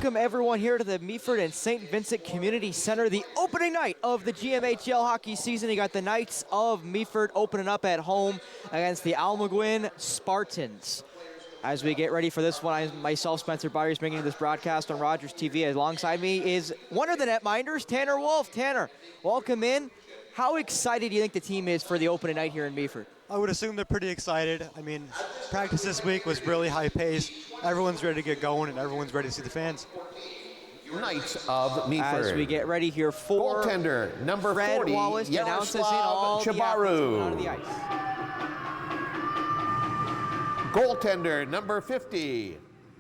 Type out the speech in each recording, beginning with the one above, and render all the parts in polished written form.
welcome everyone here to the Meaford and St. Vincent Community Center, the opening night of the GMHL hockey season. You got the Knights of Meaford opening up at home against the Almaguin Spartans. As we get ready for this one, myself, Spencer Byers, bringing you this broadcast on Rogers TV. Alongside me is one of the netminders, Tanner Wolf. Tanner, welcome in. How excited do you think the team is for the opening night here in Meaford? I would assume they're pretty excited. I mean, practice this week was really high paced. Everyone's ready to get going, and everyone's ready to see the fans. Knights of Meaford. As we get ready here for goaltender number Fred 40, Wallace to announce us in all Chabaru. the out of the ice. Goaltender number 50,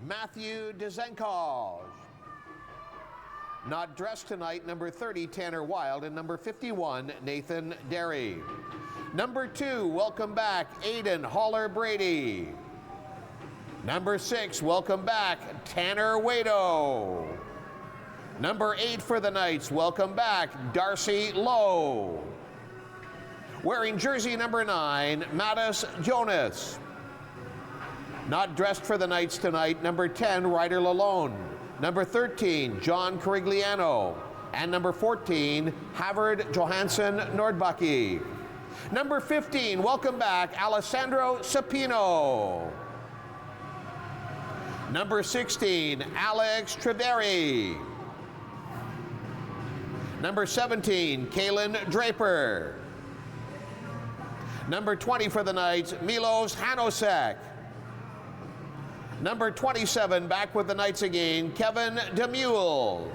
Matthew Dezenkaj. Not dressed tonight, number 30, Tanner Wild, and number 51, Nathan Derry. Number 2, welcome back, Aiden Haller-Brady. Number 6, welcome back, Tanner Wado. Number 8 for the Knights, welcome back, Darcy Lowe. Wearing jersey number 9, Mattis Jonas. Not dressed for the Knights tonight, number 10, Ryder Lalone. Number 13, John Corigliano. And number 14, Havard Johansson Nordbucky. Number 15, welcome back, Alessandro Sapino. Number 16, Alex Treveri. Number 17, Kalen Draper. Number 20 for the Knights, Milos Hanosek. Number 27, back with the Knights again, Kevin Demule.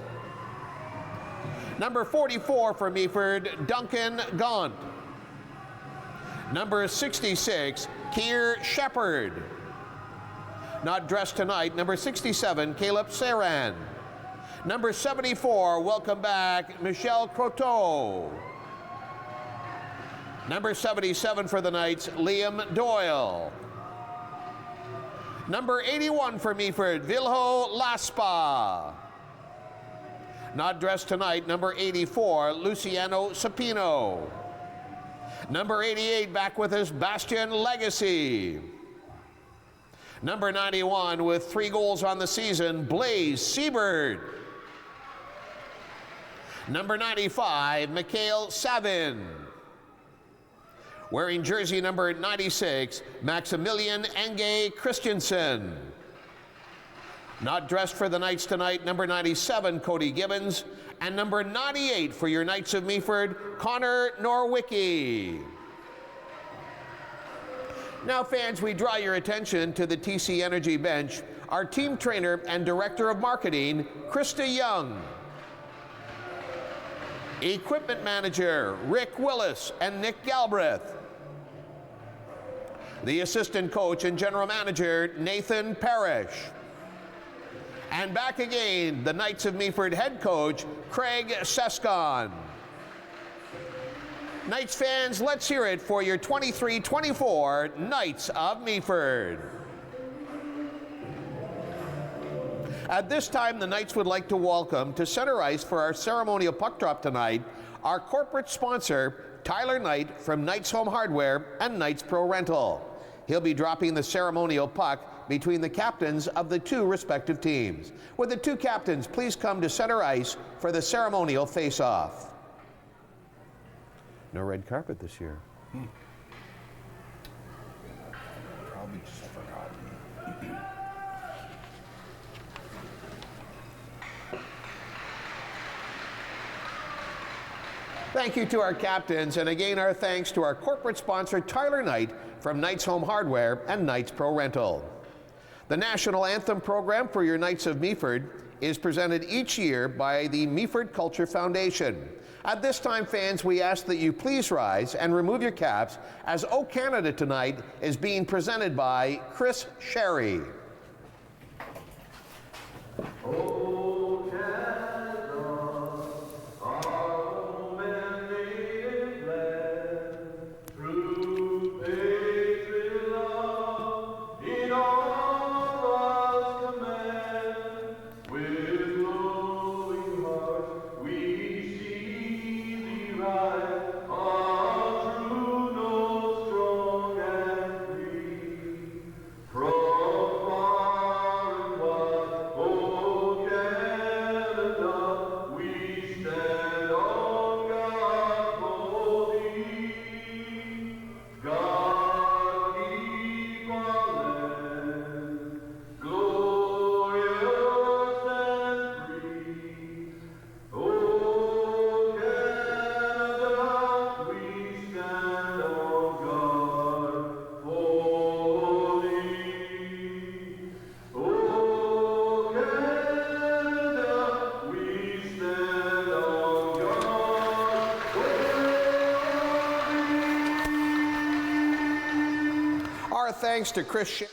Number 44 for Meaford, Duncan Gaunt. Number 66, Keir Shepard. Not dressed tonight, number 67, Caleb Saran. Number 74, welcome back, Michel Croteau. Number 77 for the Knights, Liam Doyle. Number 81 for Meaford, Vilho Laspa. Not dressed tonight, number 84, Luciano Sapino. Number 88, back with us, Bastian Legacy. Number 91, with 3 goals on the season, Blaze Seabird. Number 95, Mikhail Savin. Wearing jersey number 96, Maximilian Enge Christensen. Not dressed for the Knights tonight, number 97, Cody Gibbons. And number 98 for your Knights of Meaford, Connor Norwicki. Now, fans, we draw your attention to the TC Energy bench. Our team trainer and director of marketing, Krista Young. Equipment manager, Rick Willis and Nick Galbraith. The assistant coach and general manager, Nathan Parrish. And back again, the Knights of Meaford head coach, Craig Sescon. Knights fans, let's hear it for your 23-24 Knights of Meaford. At this time, the Knights would like to welcome to center ice for our ceremonial puck drop tonight, our corporate sponsor, Tyler Knight from Knights Home Hardware and Knights Pro Rental. He'll be dropping the ceremonial puck between the captains of the 2 respective teams. Would the 2 captains please come to center ice for the ceremonial face-off? No red carpet this year. Probably just forgot. Thank you to our captains, and again our thanks to our corporate sponsor, Tyler Knight from Knights Home Hardware and Knights Pro Rental. The National Anthem program for your Knights of Meaford is presented each year by the Meaford Culture Foundation. At this time, fans, we ask that you please rise and remove your caps as O Canada tonight is being presented by Chris Sherry. thanks to Chris.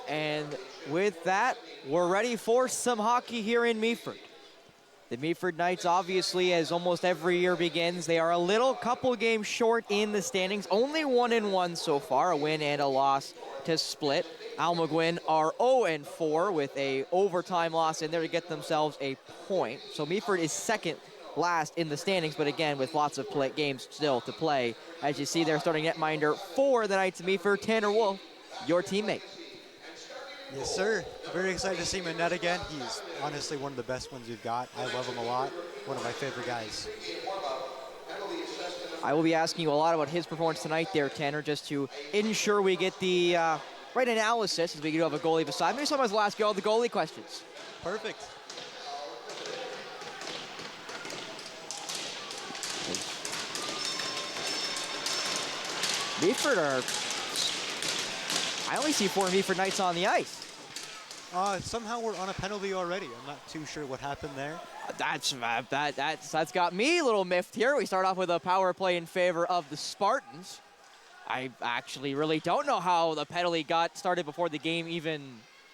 And with that, we're ready for some hockey here in Meaford. The Meaford Knights, obviously, as almost every year begins, they are a couple games short in the standings. Only 1-1 so far, a win and a loss to split. Almaguin are 0-4 with a overtime loss in there to get themselves a point. So Meaford is second last in the standings, but again, with lots of games still to play. As you see there, starting netminder for the Knights of Meaford, Tanner Wolf, your teammate. Yes, sir. Very excited to see him in net again. He's honestly one of the best ones we've got. I love him a lot. One of my favorite guys. I will be asking you a lot about his performance tonight there, Tanner, just to ensure we get the right analysis as we do have a goalie beside me. Sometimes we'll ask you all the goalie questions. Perfect. Meaford I only see 4 Meaford Knights on the ice. Somehow we're on a penalty already. I'm not too sure what happened there. That's got me a little miffed here. We start off with a power play in favor of the Spartans. I actually really don't know how the penalty got started before the game even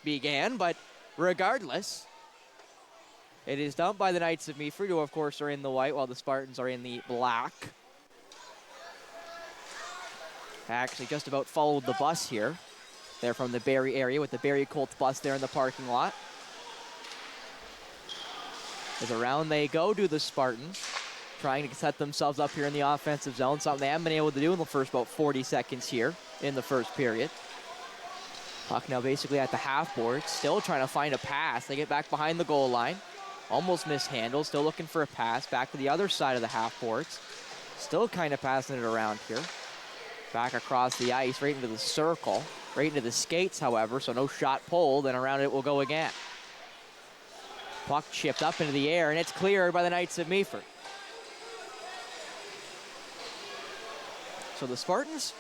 began, but regardless, it is dumped by the Knights of Meaford, who of course are in the white while the Spartans are in the black. I actually just about followed the bus here. They're from the Barrie area with the Barrie Colts bus there in the parking lot. As around they go to the Spartans, trying to set themselves up here in the offensive zone, something they haven't been able to do in the first about 40 seconds here in the first period. Puck now basically at the half board, still trying to find a pass. They get back behind the goal line, almost mishandled, still looking for a pass back to the other side of the half boards. Still kind of passing it around here. Back across the ice, right into the circle. Right into the skates, however, so no shot pulled, and around it will go again. Puck chipped up into the air, and it's cleared by the Knights of Meaford. So the Spartans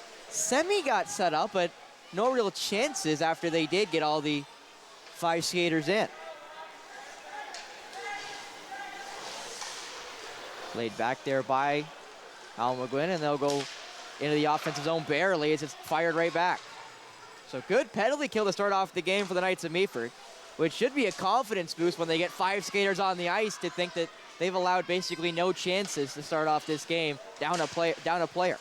got set up, but no real chances after they did get all the 5 skaters in. Laid back there by Almaguin, and they'll go into the offensive zone barely as it's fired right back. So good penalty kill to start off the game for the Knights of Meaford, which should be a confidence boost when they get 5 skaters on the ice to think that they've allowed basically no chances to start off this game down a player.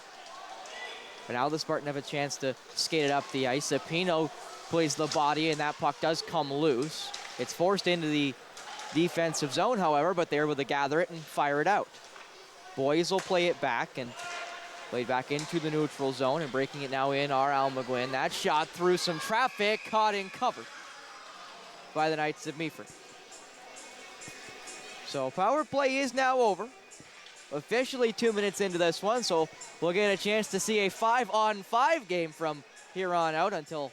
But now the Spartans have a chance to skate it up the ice. Pino plays the body, and that puck does come loose. It's forced into the defensive zone, however, but they're able to gather it and fire it out. Boys will play it back, and played back into the neutral zone, and breaking it now in are Almaguin. That shot through some traffic, caught and covered by the Knights of Meaford. So power play is now over. Officially 2 minutes into this one, so we'll get a chance to see a 5-on-5 game from here on out until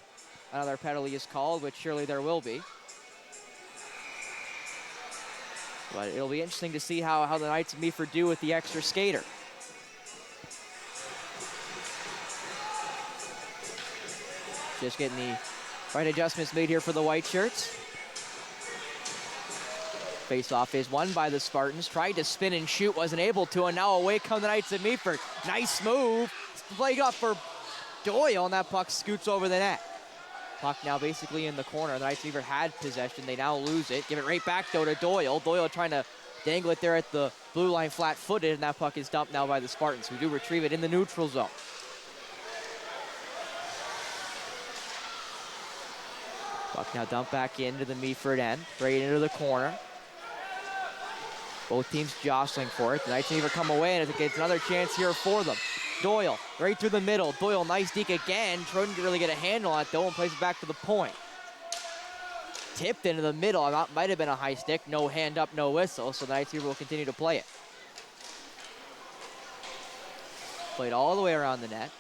another penalty is called, which surely there will be. But it'll be interesting to see how the Knights of Meaford do with the extra skater. Just getting the right adjustments made here for the white shirts. Face-off is won by the Spartans. Tried to spin and shoot, wasn't able to, and now away come the Knights of Meaford. Nice move. Played off for Doyle, and that puck scoots over the net. Puck now basically in the corner. The Knights of Meaford had possession. They now lose it. Give it right back, though, to Doyle. Doyle trying to dangle it there at the blue line flat-footed, and that puck is dumped now by the Spartans, who do retrieve it in the neutral zone. Puck now dumped back into the Meaford end, right into the corner. Both teams jostling for it. The Knights of Meaford come away, and it's another chance here for them. Doyle, right through the middle. Doyle, nice deke again. Couldn't really get a handle on it, though, and plays it back to the point. Tipped into the middle. That might have been a high stick. No hand up, no whistle, so the Knights of Meaford will continue to play it. Played all the way around the net.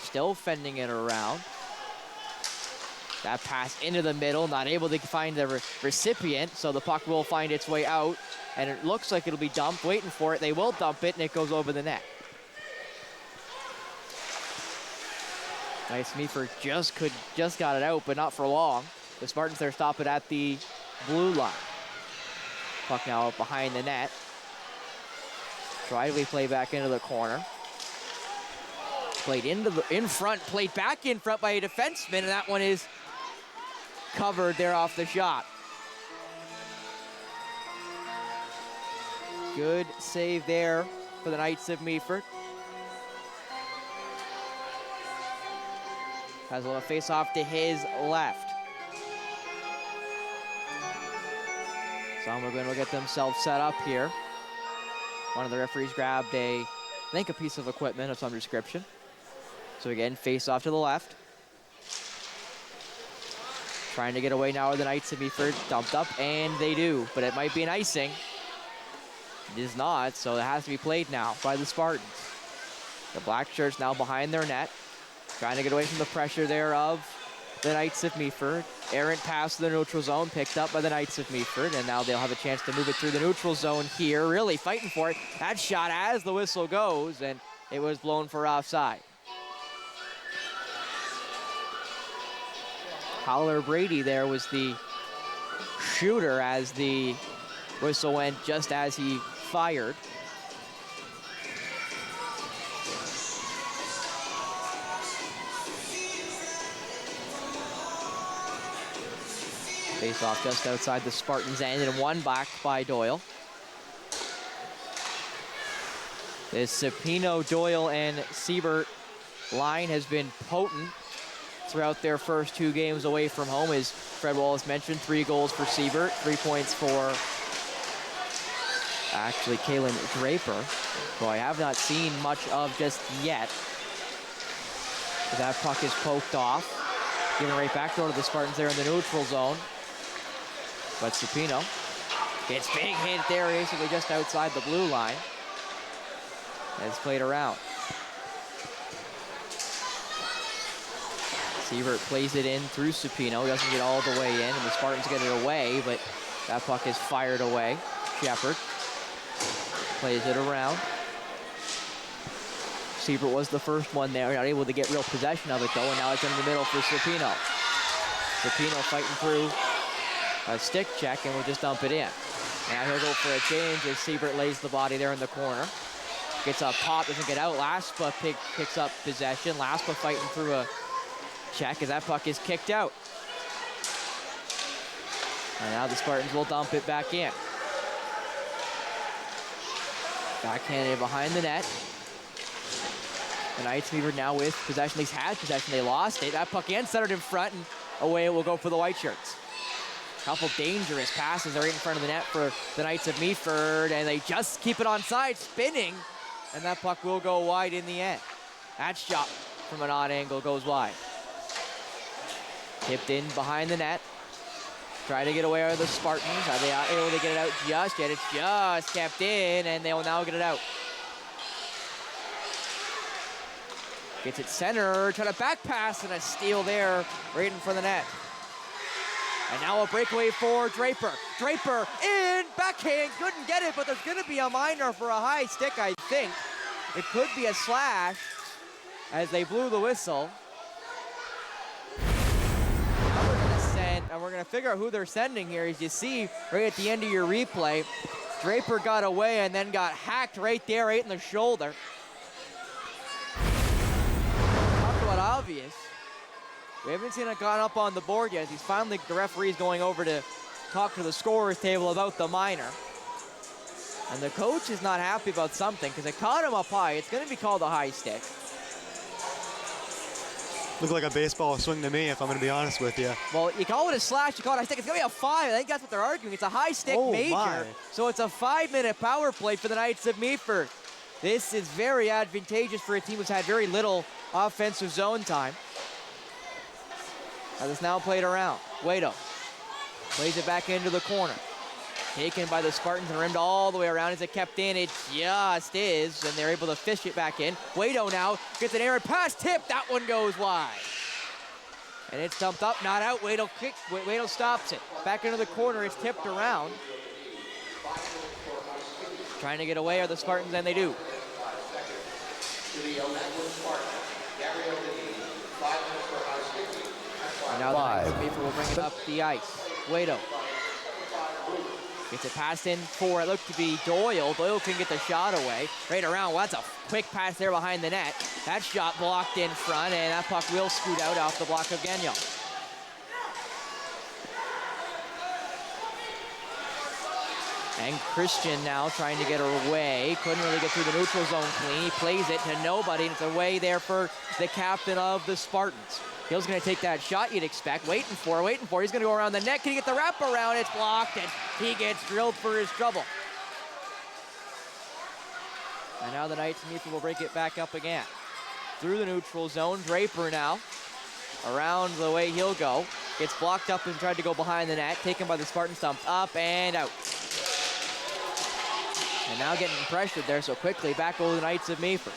Still fending it around. That pass into the middle, not able to find the recipient, so the puck will find its way out, and it looks like it'll be dumped. Waiting for it. They will dump it, and it goes over the net. Nice Meaford just got it out, but not for long. The Spartans there stop it at the blue line. Puck now up behind the net. Try to play back into the corner. played in front, played back in front by a defenseman, and that one is covered there off the shot. Good save there for the Knights of Meaford. Has a little face off to his left. So Almaguin will get themselves set up here. One of the referees grabbed I think a piece of equipment of some description. So again, face off to the left. Trying to get away now with the Knights of Meaford, dumped up, and they do, but it might be an icing. It is not, so it has to be played now by the Spartans. The black shirts now behind their net, trying to get away from the pressure there of the Knights of Meaford. Errant pass to the neutral zone, picked up by the Knights of Meaford, and now they'll have a chance to move it through the neutral zone here, really fighting for it. That shot as the whistle goes, and it was blown for offside. Holler Brady there was the shooter as the whistle went just as he fired. Face off just outside the Spartans' end and one back by Doyle. This Sapino, Doyle, and Siebert line has been potent throughout their first 2 games away from home. As Fred Wallace mentioned, 3 goals for Siebert, 3 points for actually Kalen Draper, who I have not seen much of just yet. But that puck is poked off. Given right back door to the Spartans there in the neutral zone. But Sapino gets big hit there, basically just outside the blue line. It's played around. Siebert plays it in through Sapino. Doesn't get all the way in, and the Spartans get it away, but that puck is fired away. Shepard plays it around. Siebert was the first one there, not able to get real possession of it though, and now it's in the middle for Sapino. Sapino fighting through a stick check, and will just dump it in. Now he'll go for a change as Siebert lays the body there in the corner. Gets a pop, doesn't get out. Laspa picks up possession. Laspa fighting through a check as that puck is kicked out. And now the Spartans will dump it back in. Backhanded behind the net. The Knights Meaford now with possession. They've had possession, they lost it. That puck in, centered in front, and away it will go for the White Shirts. Couple dangerous passes right in front of the net for the Knights of Meaford, and they just keep it onside, spinning, and that puck will go wide in the end. That shot from an odd angle goes wide. Tipped in behind the net. Trying to get away with the Spartans. Are they able to get it out just yet? It's just kept in, and they will now get it out. Gets it center, trying to back pass, and a steal there right in front of the net. And now a breakaway for Draper. Draper in, backhand, couldn't get it, but there's gonna be a minor for a high stick, I think. It could be a slash as they blew the whistle. And we're gonna figure out who they're sending here. As you see right at the end of your replay, Draper got away and then got hacked right there, right in the shoulder. Talk about obvious. We haven't seen it gone up on the board yet. The referee's going over to talk to the scorer's table about the minor. And the coach is not happy about something because it caught him up high. It's gonna be called a high stick. Looked like a baseball swing to me, if I'm going to be honest with you. Well, you call it a slash, you call it a high stick. It's going to be a 5. I think that's what they're arguing. It's a high stick major. My. So it's a 5-minute power play for the Knights of Meaford. This is very advantageous for a team who's had very little offensive zone time. As it's now played around. Guido plays it back into the corner. Taken by the Spartans and rimmed all the way around. As it kept in, it just is, and they're able to fish it back in. Guido now gets an errant pass, tip, that one goes wide. And it's dumped up, not out, Guido stops it. Back into the corner, it's tipped around. Trying to get away are the Spartans, and they do. And now the Knights of Meaford will bring it up the ice. Guido Gets it passed in for, it looked to be Doyle. Doyle couldn't get the shot away. Right around, well, that's a quick pass there behind the net. That shot blocked in front, and that puck will scoot out off the block of Gagnon. And Christian now trying to get her away. Couldn't really get through the neutral zone clean. He plays it to nobody, and it's away there for the captain of the Spartans. Hill's going to take that shot you'd expect. Waiting for. He's going to go around the net. Can he get the wraparound? It's blocked, and he gets drilled for his trouble. And now the Knights of Meaford will break it back up again. Through the neutral zone. Draper now. Around the way he'll go. Gets blocked up and tried to go behind the net. Taken by the Spartan stump. Up and out. And now getting pressured there so quickly. Back over the Knights of Meaford.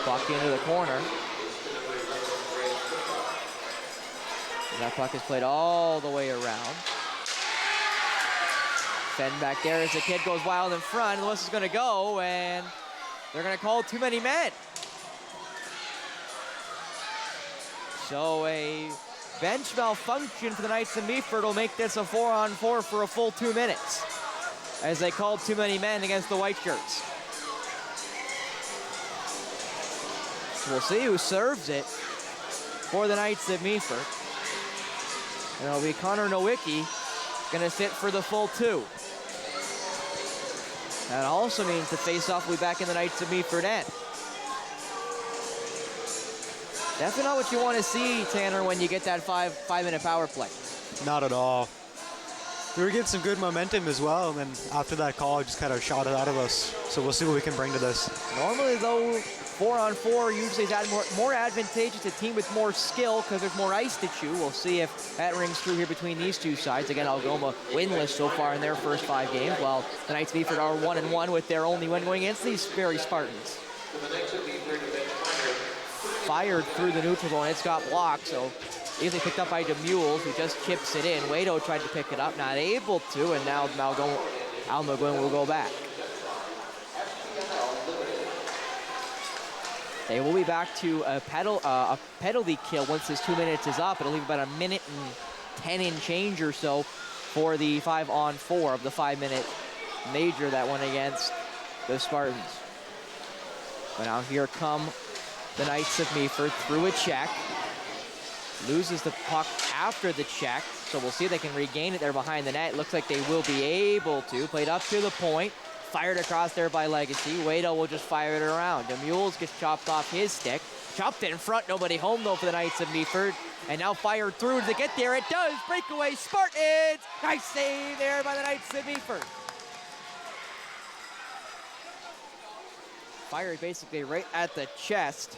Blocked into the corner. And that puck is played all the way around. Fenn back there as the kid goes wild in front. The whistle is going to go, and they're going to call too many men. So a bench malfunction for the Knights of Meaford will make this a 4-on-4 for a full 2 minutes, as they called too many men against the white shirts. So we'll see who serves it for the Knights of Meaford. And it'll be Connor Nowicki gonna sit for the full 2. That also means the face-off will be back in the Knights of Meaford end. Definitely not what you want to see, Tanner, when you get that five-minute power play. Not at all. We were getting some good momentum as well, and then after that call, it just kind of shot it out of us. So we'll see what we can bring to this. Normally, though, 4-on-4 usually is more advantageous to a team with more skill because there's more ice to chew. We'll see if that rings true here between these two sides. Again, Algoma winless so far in their first 5 games, while the Knights of Meaford are 1-1 with their only win going against these very Spartans. Fired through the neutral zone. It's got blocked, so easily picked up by DeMules, who just chips it in. Wado tried to pick it up, not able to, and now Almaguin will go back. They will be back to a penalty kill once this 2 minutes is up. It'll leave about 1 minute and 10 in change or so for the 5-on-4 of the 5-minute major that went against the Spartans. But now here come the Knights of Meaford through a check. Loses the puck after the check, so we'll see if they can regain it there behind the net. Looks like they will be able to. Played up to the point. Fired across there by Legacy. Wado will just fire it around. DeMules gets chopped off his stick. Chopped it in front. Nobody home, though, for the Knights of Meaford. And now fired through to get there. It does. Breakaway Spartans. Nice save there by the Knights of Meaford. Fired basically right at the chest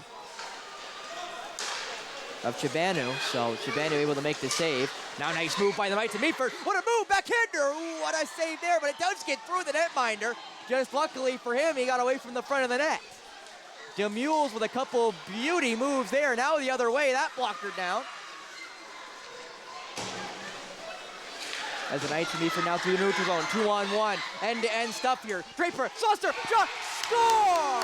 of Chibanu, so Chibanu able to make the save. Now nice move by the Knights of Meaford. What a move, backhander! Ooh, what a save there, but it does get through the netminder. Just luckily for him, he got away from the front of the net. DeMules with a couple beauty moves there. Now the other way, that blocked her down. As the Knights of Meaford now through the neutral zone, 2-on-1, end-to-end stuff here. Draper, Saucer, shot, score!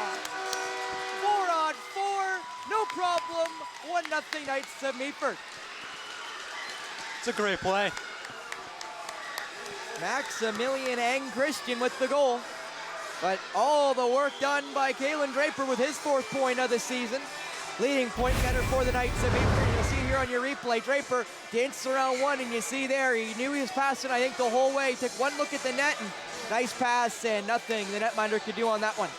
4-on-4, no problem. 1-0 Knights of Meaford. It's a great play. Maximilian and Christian with the goal. But all the work done by Kalen Draper with his 4th point of the season. Leading point getter for the Knights of Meaford. You'll see here on your replay, Draper danced around one, and you see there, he knew he was passing, I think, the whole way. Took one look at the net, and nice pass, and nothing the netminder could do on that one.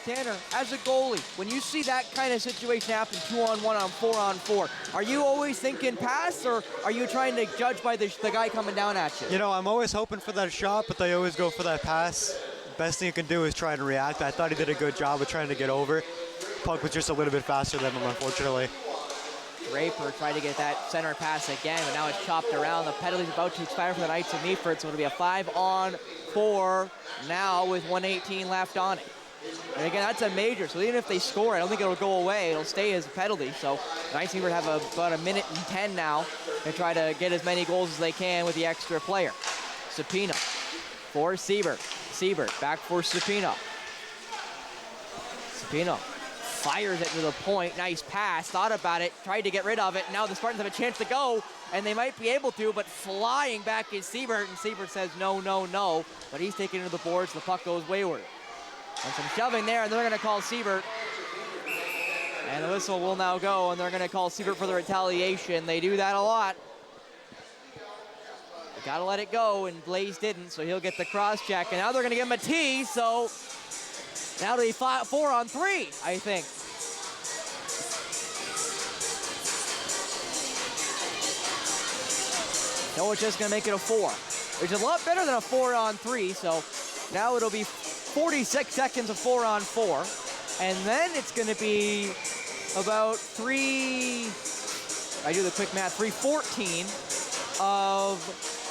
Tanner, as a goalie, when you see that kind of situation happen, 2-on-1 on 4-on-4, are you always thinking pass, or are you trying to judge by the guy coming down at you? You know, I'm always hoping for that shot, but they always go for that pass. Best thing you can do is try and react. I thought he did a good job of trying to get over. Puck was just a little bit faster than him, unfortunately. Draper tried to get that center pass again, but now it's chopped around. The penalty's about to expire for the Knights of Meaford, so it'll be a 5-on-4 now with 1:18 left on it. And again, that's a major, so even if they score, I don't think it'll go away. It'll stay as a penalty. So the Knights of Meaford have about 1 minute and 10 now to try to get as many goals as they can with the extra player. Sapino for Siebert. Siebert back for Sapino. Sapino fires it to the point. Nice pass. Thought about it. Tried to get rid of it. Now the Spartans have a chance to go, and they might be able to, but flying back is Siebert, and Siebert says no, no, no. But he's taken to the boards. The puck goes wayward. And some shoving there, and they're going to call Siebert. And the whistle will now go, and they're going to call Siebert for the retaliation. They do that a lot. They got to let it go, and Blaze didn't, so he'll get the cross check. And now they're going to give him a T, so now it'll be 4-on-3, I think. No, it's just going to make it a 4, which is a lot better than a 4-on-3, so now it'll be 46 seconds of 4-on-4, and then it's going to be about 3:14 of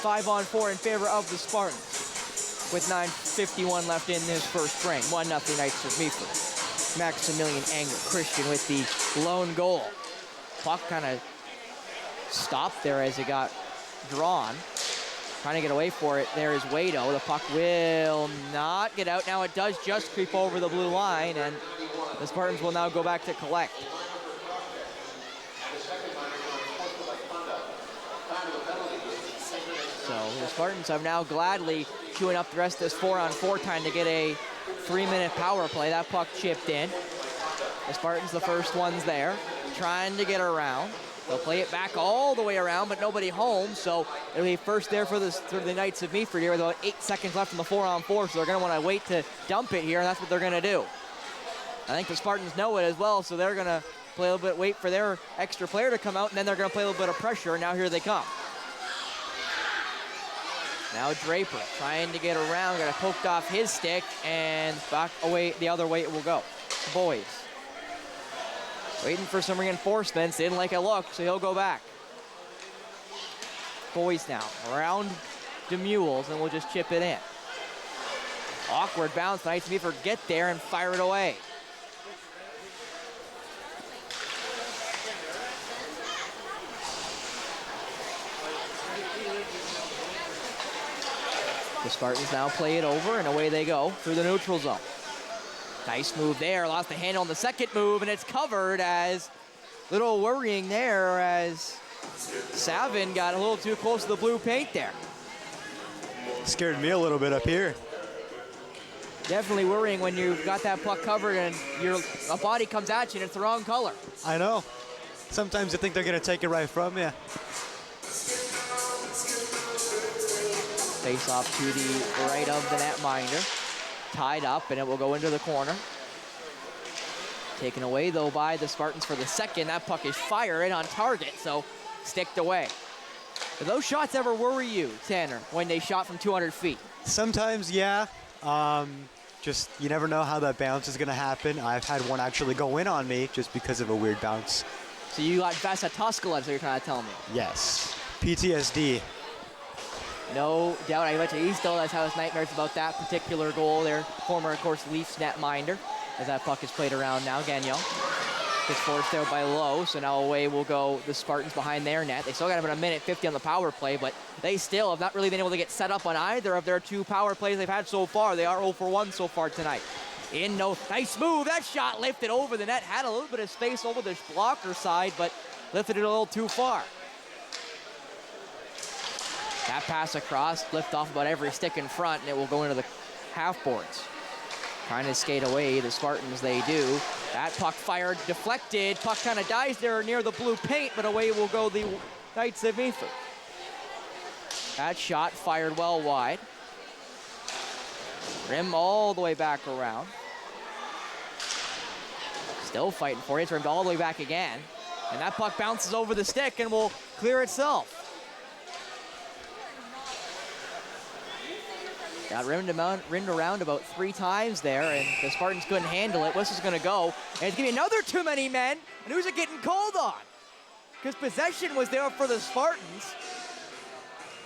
5-on-4 in favor of the Spartans, with 9:51 left in this first frame. 1-0 Knights of Meaford. Maximilian Christian with the lone goal. Puck kind of stopped there as it got drawn. Trying to get away for it. There is Wado. The puck will not get out. Now it does just creep over the blue line, and the Spartans will now go back to collect. So the Spartans have now gladly queuing up the rest of this 4-on-4 time to get a 3-minute power play. That puck chipped in. The Spartans, the first ones there, trying to get around. They'll play it back all the way around, but nobody home, so it'll be first there for the Knights of Meaford here with about 8 seconds left in the 4-on-4, so they're going to want to wait to dump it here, and that's what they're going to do. I think the Spartans know it as well, so they're going to play a little bit, wait for their extra player to come out, and then they're going to play a little bit of pressure, and now here they come. Now Draper trying to get around, got it poked off his stick, and back away the other way it will go. Boys. Waiting for some reinforcements, didn't like a look, so he'll go back. Boys now, around DeMules, and we'll just chip it in. Awkward bounce, Knights of Meaford get there and fire it away. The Spartans now play it over, and away they go through the neutral zone. Nice move there, lost the handle on the second move, and it's covered as little worrying there as Savin got a little too close to the blue paint there. Scared me a little bit up here. Definitely worrying when you've got that puck covered and a body comes at you and it's the wrong color. I know. Sometimes you think they're going to take it right from you. Face off to the right of the netminder. Tied up, and it will go into the corner. Taken away, though, by the Spartans for the second. That puck is fired on target, so sticked away. Do those shots ever worry you, Tanner, when they shot from 200 feet? Sometimes, yeah. Just, you never know how that bounce is going to happen. I've had one actually go in on me just because of a weird bounce. So you got Vasatuskala, so you're trying to tell me? Yes. PTSD. No doubt. I bet you he still has his nightmares about that particular goal there. Former, of course, Leafs netminder. As that puck is played around now, Gagnon gets forced out by Lowe, so now away will go the Spartans behind their net. They still got about 1:50 on the power play, but they still have not really been able to get set up on either of their 2 power plays they've had so far. They are 0 for 1 so far tonight. Nice move. That shot lifted over the net. Had a little bit of space over the blocker side, but lifted it a little too far. That pass across, lift off about every stick in front, and it will go into the half boards. Trying to skate away, the Spartans, they do. That puck fired, deflected. Puck kind of dies there near the blue paint, but away will go the Knights of Meaford. That shot fired well wide. Rim all the way back around. Still fighting for it. It's rimmed all the way back again. And that puck bounces over the stick and will clear itself. Got rimmed around about 3 times there, and the Spartans couldn't handle it. Whistle's going to go, and it's going to be another too many men. And who's it getting called on? Because possession was there for the Spartans.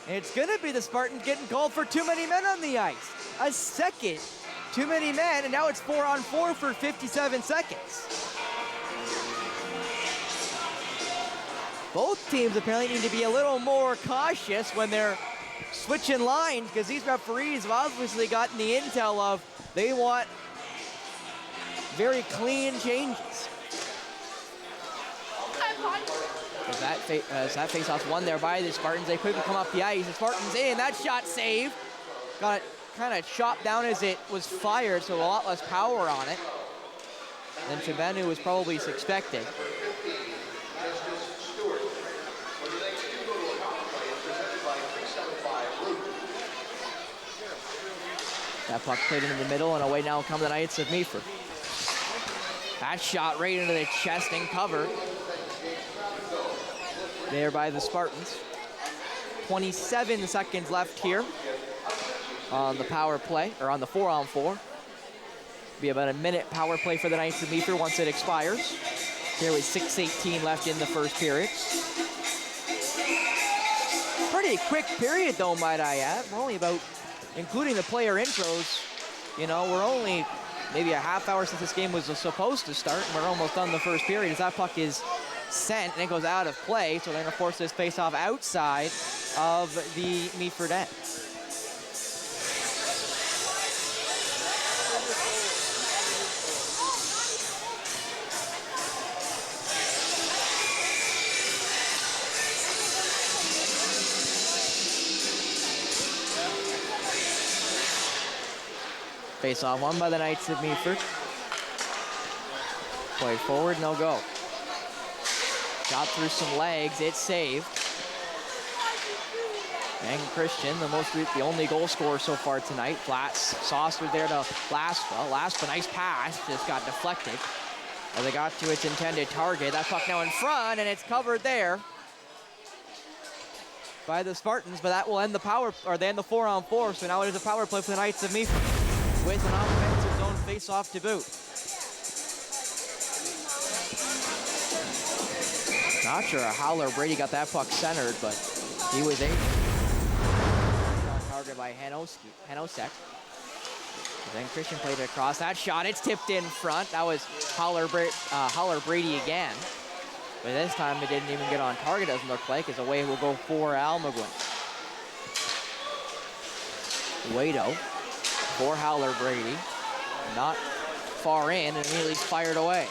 And it's going to be the Spartans getting called for too many men on the ice. A second, too many men, and now it's 4-on-4 for 57 seconds. Both teams apparently need to be a little more cautious when they're switching lines, because these referees have obviously gotten the intel of they want very clean changes. As that face-off's won there by the Spartans. They quickly come off the ice. The Spartans in. That shot saved. Got it kind of chopped down as it was fired, so a lot less power on it than Chibanu was probably expecting. That puck played into the middle, and away now come the Knights of Meaford. That shot right into the chest and cover there by the Spartans. 27 seconds left here on the power play, or on the 4-on-4. Be about a minute power play for the Knights of Meaford once it expires. There was 6:18 left in the first period. Pretty quick period though, might I add. We're only about, including the player intros, you know, we're only maybe a half hour since this game was supposed to start, and we're almost done the first period as that puck is sent and it goes out of play, so they're going to force this face-off outside of the Meaford end. Face-off won by the Knights of Meaford. Play forward, no go. Got through some legs, it's saved. And Christian, the only goal scorer so far tonight. Flats, saucer there to Laspa. Laspa, nice pass, just got deflected. As they got to its intended target. That puck now in front, and it's covered there by the Spartans, but that will end the they end the 4-on-4, so now it is a power play for the Knights of Meaford with an offensive zone face-off to boot. Not sure how Howler Brady got that puck centered, but he was able. On target by Hanosek. Then Christian played it across. That shot, it's tipped in front. That was Howler Brady again. But this time it didn't even get on target, doesn't look like, as away will go for Almaguin. Waito for Howler Brady. Not far in, and immediately fired away.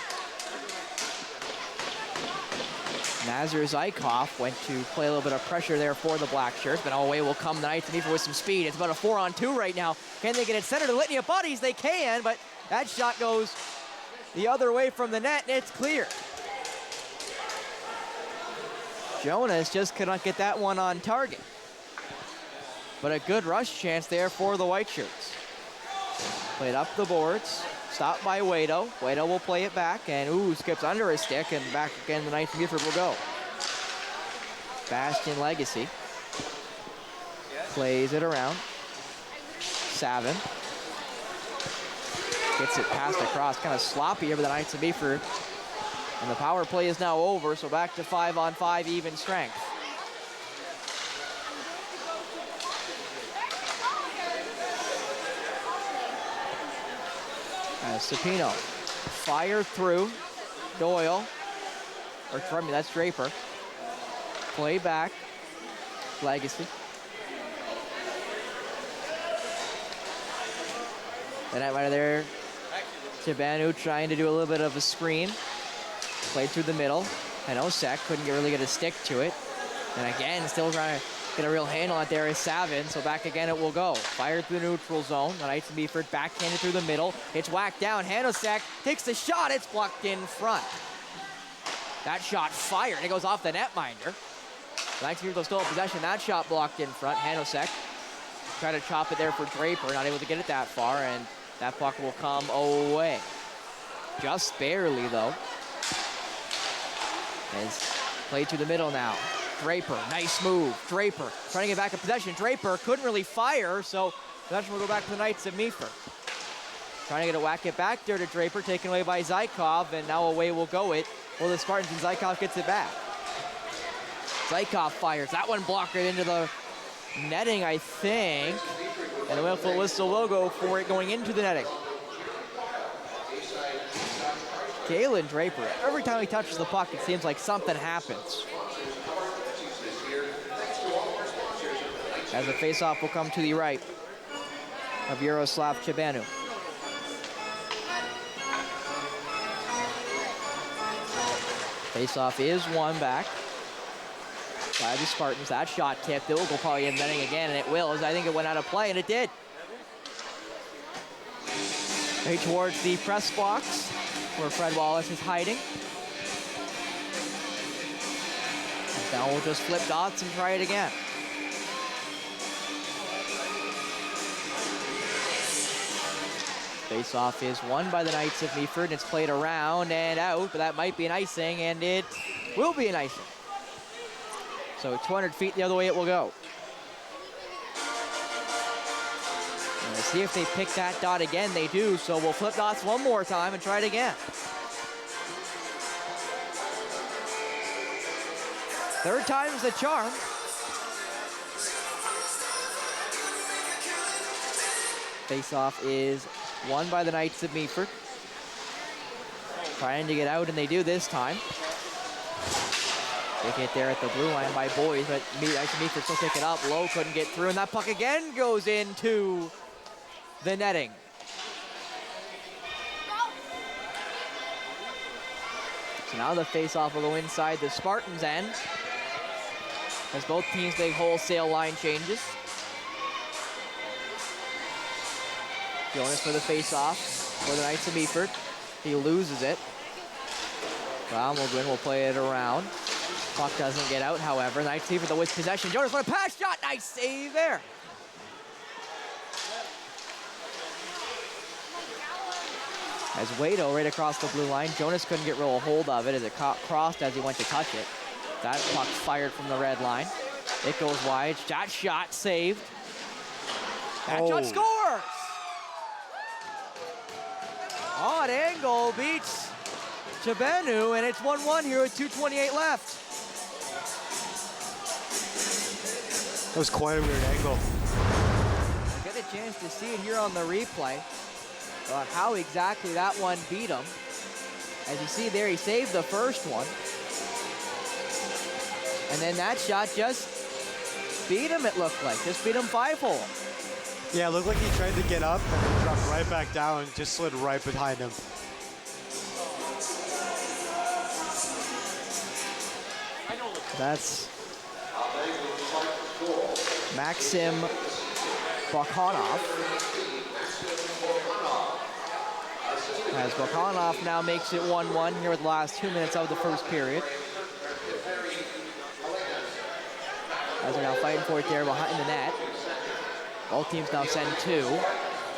Nazar Zykov went to play a little bit of pressure there for the black shirts, but away will come the Knights of Meaford with some speed. It's about a 4-on-2 right now. Can they get it centered? The litany of bodies, they can, but that shot goes the other way from the net, and it's clear. Jonas just could not get that one on target. But a good rush chance there for the white shirts. Played up the boards. Stopped by Waito. Waito will play it back, and skips under his stick, and back again the Knights of Meaford will go. Bastion Legacy plays it around. Savin gets it passed across, kind of sloppy over the Knights of Meaford. And the power play is now over, so back to 5-on-5 even strength. Cepino fire through Doyle, or from me, that's Draper. Play back, Legacy. The netminder there, Chibanu trying to do a little bit of a screen. Played through the middle, and Osek couldn't really get a stick to it. And again, still trying to get a real handle on there is Savin, so back again it will go. Fired through the neutral zone. The Knights of Meaford backhanded through the middle. It's whacked down. Hanosek takes the shot. It's blocked in front. That shot fired. It goes off the netminder. The Knights of Meaford still in possession. That shot blocked in front. Hanosek tried to chop it there for Draper. Not able to get it that far, and that puck will come away. Just barely, though. As played through the middle now. Draper, nice move. Draper trying to get back in possession. Draper couldn't really fire, so possession will go back to the Knights of Meaford. Trying to get a whack it back there to Draper, taken away by Zykov, and now away will go it. Well, the Spartans, and Zykov gets it back. Zykov fires. That one blocked right into the netting, I think. And the whistle will go for it going into the netting. Galen Draper, every time he touches the puck, it seems like something happens. As the face-off will come to the right of Yaroslav Chibanu. Face-off is won back by the Spartans. That shot tipped. It will go probably in netting again, and it will, as I think it went out of play, and it did. Right towards the press box, where Fred Wallace is hiding. And now we'll just flip dots and try it again. Face-off is won by the Knights of Meaford, and it's played around and out, but that might be an icing, and it will be an icing. So 200 feet the other way it will go. And let's see if they pick that dot again. They do, so we'll flip dots one more time and try it again. Third time's the charm. Face-off is won by the Knights of Meaford. Trying to get out, and they do this time. They get there at the blue line by Boys, but Knights of Meaford still pick it up. Lowe couldn't get through, and that puck again goes into the netting. So now the face-off will go inside the Spartans' end, as both teams make wholesale line changes. Jonas for the face-off for the Knights of Meaford. He loses it. Almaguin will play it around. Puck doesn't get out, however. Knights of Meaford with possession. Jonas for a pass shot. Nice save there. As Wado right across the blue line. Jonas couldn't get real hold of it as it crossed as he went to touch it. That puck fired from the red line. It goes wide. That shot saved. That shot scores! Odd angle beats Chabenu, and it's 1-1 here with 2:28 left. That was quite a weird angle. I get a chance to see it here on the replay on how exactly that one beat him. As you see there, he saved the first one. And then that shot just beat him, it looked like. Just beat him 5-hole. Yeah, it looked like he tried to get up and then dropped right back down and just slid right behind him. That's Maxim Bakhanov. As Bakhanov now makes it 1-1 here with the last 2 minutes of the first period. As they're now fighting for it there behind the net. Both teams now send two.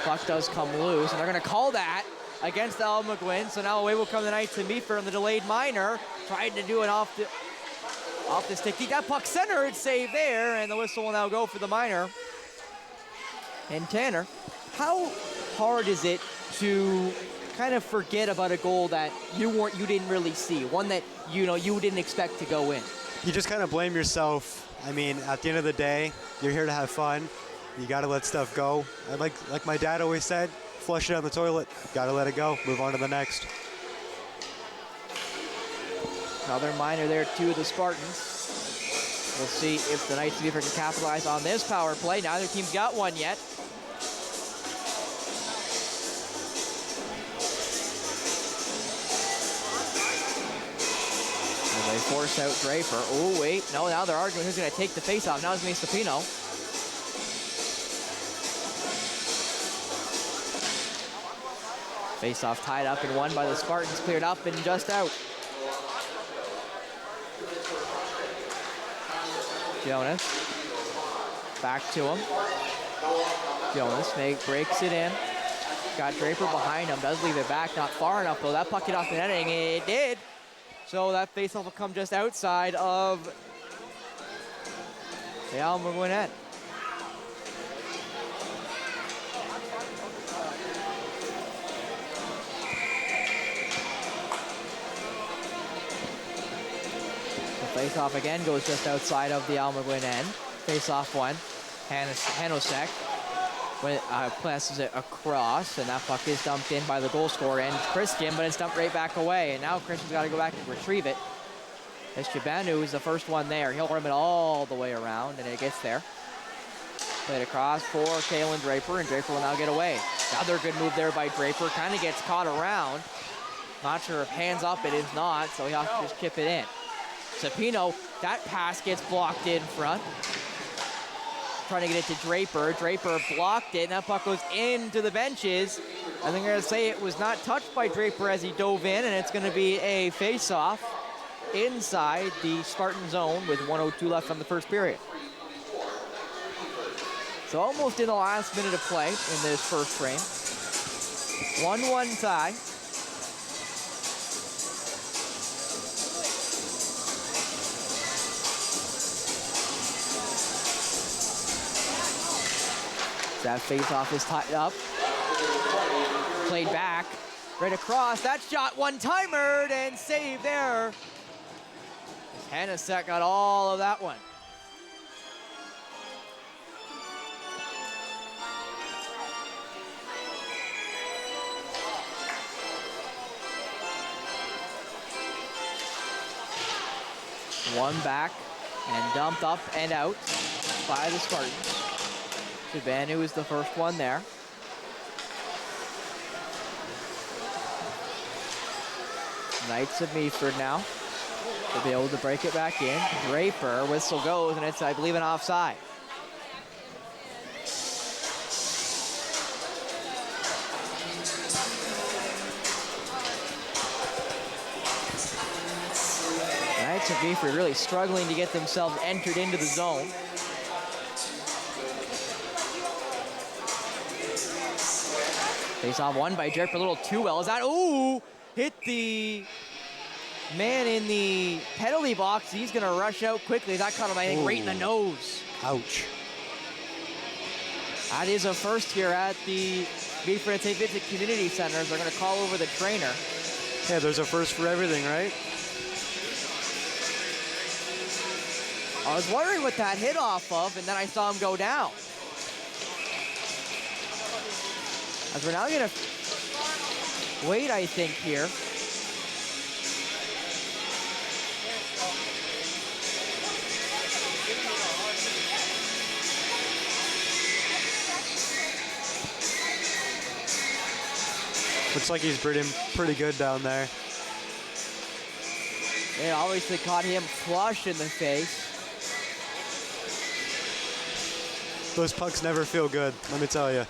Puck does come loose, and they're going to call that against Almaguin. So now away will come the Knights of Meaford on the delayed minor. Trying to do it off the stick. That puck centered, save there, and the whistle will now go for the minor. And Tanner, how hard is it to kind of forget about a goal that you didn't really see, one that you didn't expect to go in? You just kind of blame yourself. I mean, at the end of the day, you're here to have fun. You got to let stuff go. And like my dad always said, flush it down the toilet. Got to let it go. Move on to the next. Another minor there to the Spartans. We'll see if the Knights of Meaford can capitalize on this power play. Neither team's got one yet. And they force out Draper. Oh, wait. No, now they're arguing who's going to take the face-off. Now it's going to be Sapino. Face-off tied up and won by the Spartans. Cleared up and just out. Jonas. Back to him. Jonas breaks it in. Got Draper behind him. Does leave it back. Not far enough, though. That puck hit off the netting. It did. So that face-off will come just outside of the Almaguin net. Face-off again goes just outside of the Almaguin end. Face-off one. Hanosek passes it across, and that puck is dumped in by the goal scorer and Christian, but it's dumped right back away. And now Christian's got to go back and retrieve it. As Chibanu is the first one there. He'll rim it all the way around, and it gets there. Played across for Kalen Draper, and Draper will now get away. Another good move there by Draper. Kind of gets caught around. Not sure if hands up, it is not, so he has to just chip it in. Sapino, that pass gets blocked in front. Trying to get it to Draper. Draper blocked it, and that puck goes into the benches. I think they're going to say it was not touched by Draper as he dove in, and it's going to be a face-off inside the Spartan zone with 1:02 left on the first period. So almost in the last minute of play in this first frame. 1-1 tie. That face-off is tied up. Played back, right across. That shot, one-timer, and save there. Hanasek got all of that one. One back and dumped up and out by the Spartans. Subanu is the first one there. Knights of Meaford now. They'll be able to break it back in. Draper, whistle goes, and it's, I believe, an offside. Knights of Meaford really struggling to get themselves entered into the zone. Face on one by Draper, a little too well. Is that, ooh, hit the man in the penalty box. He's gonna rush out quickly. That caught him, I think, right in the nose. Ouch. That is a first here at the Meaford and St. Vincent Community Centers. They're gonna call over the trainer. Yeah, there's a first for everything, right? I was wondering what that hit off of, and then I saw him go down. As we're now gonna wait, I think, here. Looks like he's pretty good down there. They obviously caught him flush in the face. Those pucks never feel good, let me tell you.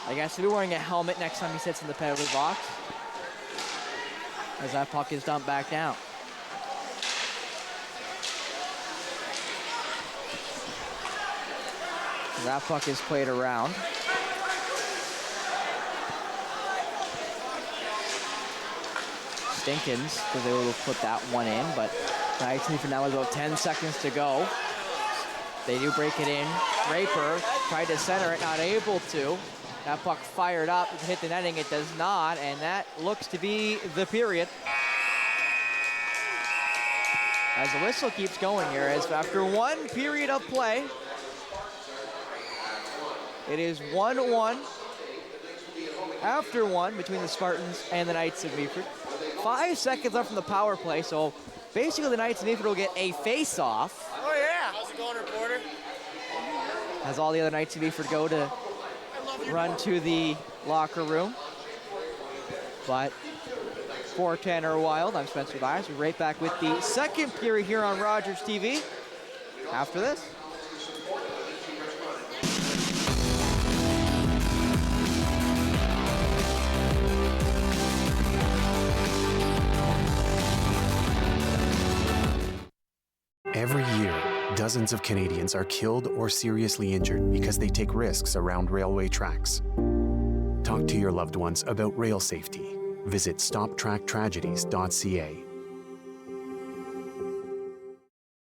I guess he'll be wearing a helmet next time he sits in the penalty box, as that puck is dumped back down. That puck is played around. Stinkins was able to put that one in, but Knights for now with about 10 seconds to go. They do break it in. Draper tried to center it, not able to. That puck fired up, it hit the netting, it does not, and that looks to be the period. As the whistle keeps going here, as after one period of play, it is 1-1 after one between the Spartans and the Knights of Meaford. 5 seconds left from the power play, so basically the Knights of Meaford will get a face-off. Oh yeah! How's it going, reporter? As all the other Knights of Meaford go to run to the locker room. But for Tanner Wild, I'm Spencer Byers. We're right back with the second period here on Rogers TV after this. Every year, dozens of Canadians are killed or seriously injured because they take risks around railway tracks. Talk to your loved ones about rail safety. Visit stoptracktragedies.ca.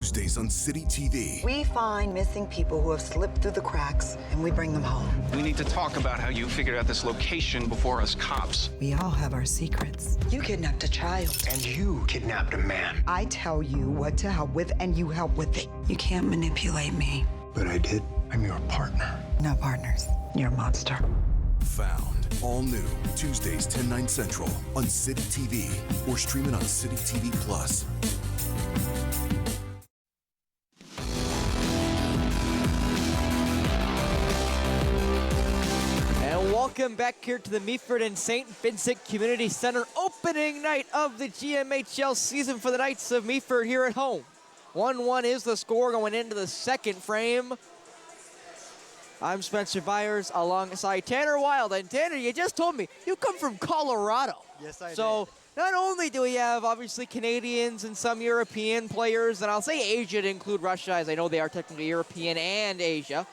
Tuesdays on City TV. We find missing people who have slipped through the cracks, and we bring them home. We need to talk about how you figured out this location before us cops. We all have our secrets. You kidnapped a child. And you kidnapped a man. I tell you what to help with, and you help with it. You can't manipulate me. But I did. I'm your partner. No partners. You're a monster. Found. All new. Tuesdays, 10, 9 Central on City TV. Or stream it on City TV Plus. Welcome back here to the Meaford and St. Vincent Community Center opening night of the GMHL season for the Knights of Meaford here at home. 1-1 is the score going into the second frame. I'm Spencer Byers alongside Tanner Wild. And Tanner, you just told me you come from Colorado. Yes, I So did. not only do we have obviously Canadians and some European players, and I'll say Asia to include Russia, as I know they are technically European and Asia.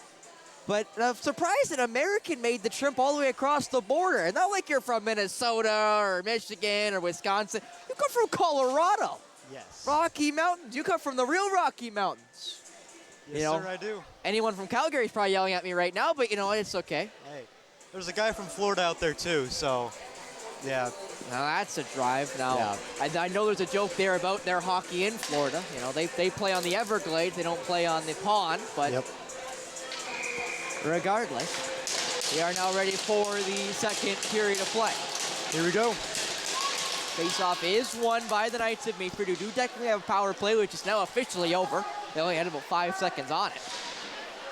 But I'm surprised an American made the trip all the way across the border. And not like you're from Minnesota or Michigan or Wisconsin. You come from Colorado. Yes. Rocky Mountains. You come from the real Rocky Mountains. Yes, sir, I do. Anyone from Calgary is probably yelling at me right now, but you know what? It's okay. Hey, there's a guy from Florida out there too, so yeah. Now that's a drive. Now, Yeah. I know there's a joke there about their hockey in Florida. You know, they play on the Everglades. They don't play on the pond, but Yep. regardless, we are now ready for the second period of play. Here we go. Face-off is won by the Knights of Meaford, who do technically have a power play, which is now officially over. They only had about 5 seconds on it.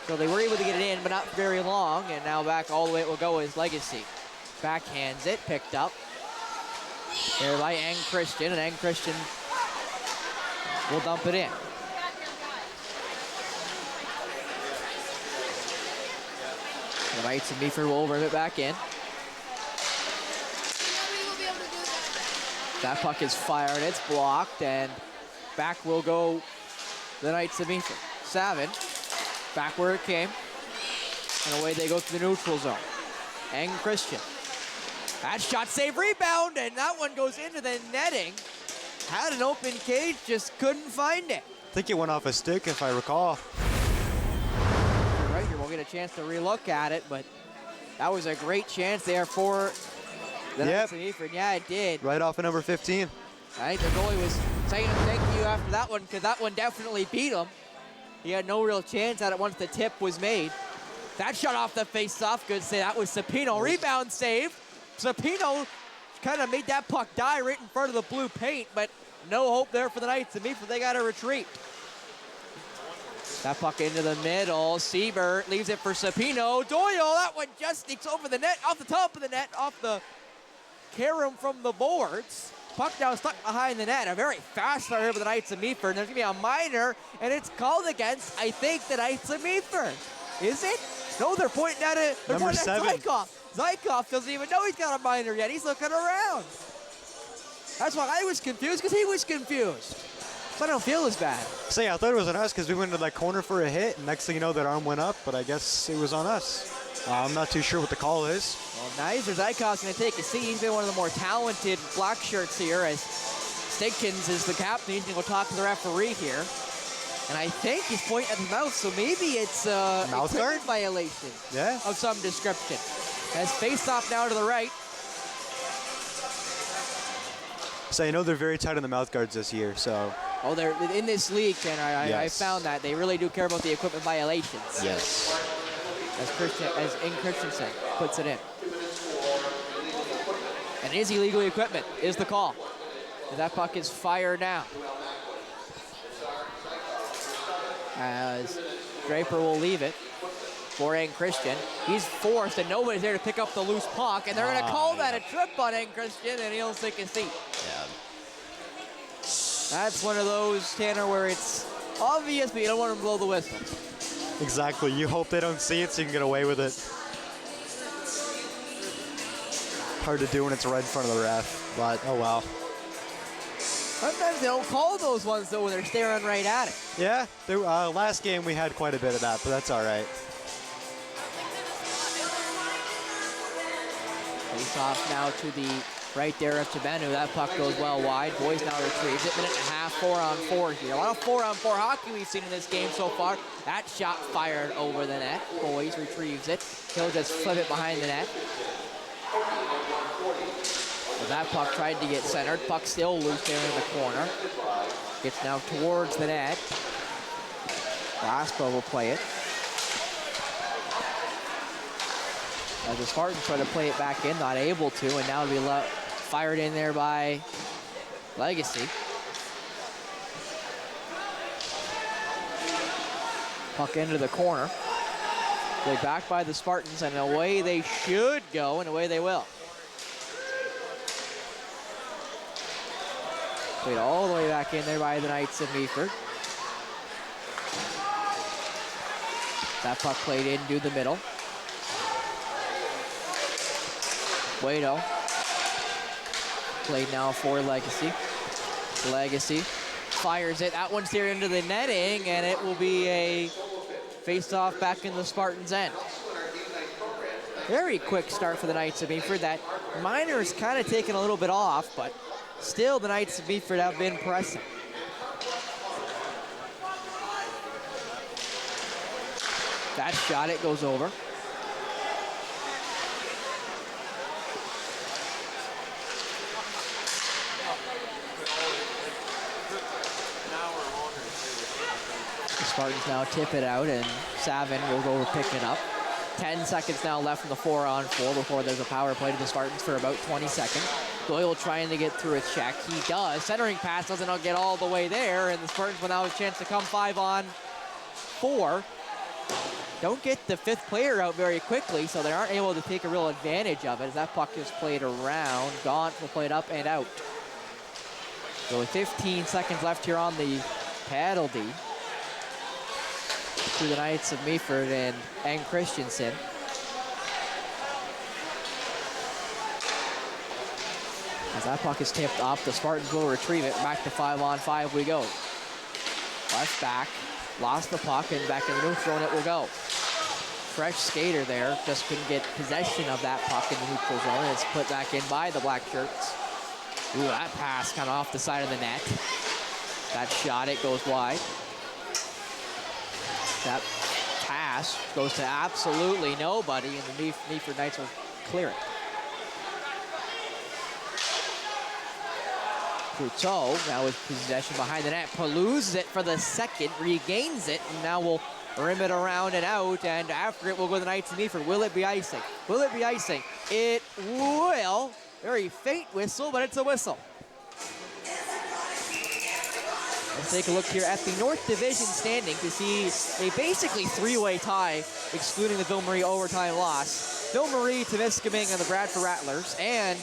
So they were able to get it in, but not very long, and now back all the way it will go is Legacy. Backhands it, picked up. There by Ang Christian, and Ang Christian will dump it in. The Knights of Meaford will rim it back in. That puck is fired, it's blocked, and back will go the Knights of Meaford. Savin, back where it came, and away they go to the neutral zone. Ang Christian. That shot, save, rebound, and that one goes into the netting. Had an open cage, just couldn't find it. I think it went off a stick, if I recall. Right here, we'll get a chance to relook at it, but that was a great chance there for the Knights of Meaford. Yeah, it did. Right off of number 15. I think the goalie was saying thank you after that one, because that one definitely beat him. He had no real chance at it once the tip was made. That shot off the face-off, good save. That was Sapino. Rebound save. Sapino kind of made that puck die right in front of the blue paint, but no hope there for the Knights of Meaford. They got to retreat. That puck into the middle. Siebert leaves it for Sapino. Doyle, that one just sneaks over the net, off the top of the net, off the carom from the boards. Puck now stuck behind the net. A very fast start here for the Knights of Meaford. There's going to be a minor, and it's called against, I think, the Knights of Meaford. Is it? No, they're pointing at it. They're Number pointing at 7. Zykov. Zykov doesn't even know he's got a minor yet. He's looking around. That's why I was confused, because he was confused. So I don't feel as bad. Say, I thought it was on us because we went to that corner for a hit, and next thing you know, that arm went up, but I guess it was on us. I'm not too sure what the call is. Well, Nizer Zykov's going to take a seat. He's been one of the more talented black shirts here, as Stigkins is the captain. He's going to go talk to the referee here. And I think he's pointing at the mouth, so maybe it's a mouth guard violation of some description. As face-off now to the right. So I know they're very tight on the mouth guards this year, so. Oh, they're in this league, and I Yes. found that they really do care about the equipment violations. Yes. As Ing Christensen puts it in. And is illegal equipment is the call. And that puck is fired now. As Draper will leave it for Ing Christian. He's forced, and nobody's there to pick up the loose puck, and they're going to call that a trip on Ing Christian, and he'll take a seat. Yeah. That's one of those, Tanner, where it's obvious, but you don't want to blow the whistle. Exactly. You hope they don't see it so you can get away with it. Hard to do when it's right in front of the ref, but oh well. Sometimes they don't call those ones, though, when they're staring right at it. Yeah, last game we had quite a bit of that, but that's all right. Face off now to the right there of Tabenu. That puck goes well wide. Boys now retrieves it. Minute and a half, 4-on-4 here. A lot of 4-on-4 hockey we've seen in this game so far. That shot fired over the net. Boys retrieves it. He'll just flip it behind the net. Well, that puck tried to get centered. Puck still loose there in the corner. Gets now towards the net. Laspo will play it. As the Spartans try to play it back in, not able to, and now it'll be fired in there by Legacy. Puck into the corner. Played back by the Spartans, and away they should go, and away they will. Played all the way back in there by the Knights of Meaford. That puck played into the middle. Guido. Played now for Legacy. Legacy fires it. That one's here into the netting, and it will be a face-off back in the Spartans' end. Very quick start for the Knights of Meaford. That minor's kind of taken a little bit off, but still the Knights of Meaford have been pressing. That shot, it goes over. The Spartans now tip it out, and Savin will go pick it up. 10 seconds now left in the 4-on-4 before there's a power play to the Spartans for about 20 seconds. Doyle trying to get through a check. He does. Centering pass doesn't get all the way there, and the Spartans will now have a chance to come 5-on-4. Don't get the fifth player out very quickly, so they aren't able to take a real advantage of it as that puck is played around. Gaunt will play it up and out. So with 15 seconds left here on the penalty to the Knights of Meaford and Christensen. As that puck is tipped up, the Spartans will retrieve it. Back to 5-on-5 we go. Left back, lost the puck, and back in the neutral, and it will go. Fresh skater there, just couldn't get possession of that puck in the neutral zone. It's put back in by the black shirts. Ooh, that pass kind of off the side of the net. That shot, it goes wide. That pass goes to absolutely nobody, and the Meaford Knights will clear it. Couteau now with possession behind the net, loses it for the second, regains it, and now will rim it around and out, and after it will go to the Knights of Meaford. Will it be icing? Will it be icing? It will. Very faint whistle, but it's a whistle. Let's take a look here at the North Division standing to see a basically three-way tie, excluding the Ville Marie overtime loss. Ville Marie, Temiskaming, and the Bradford Rattlers, and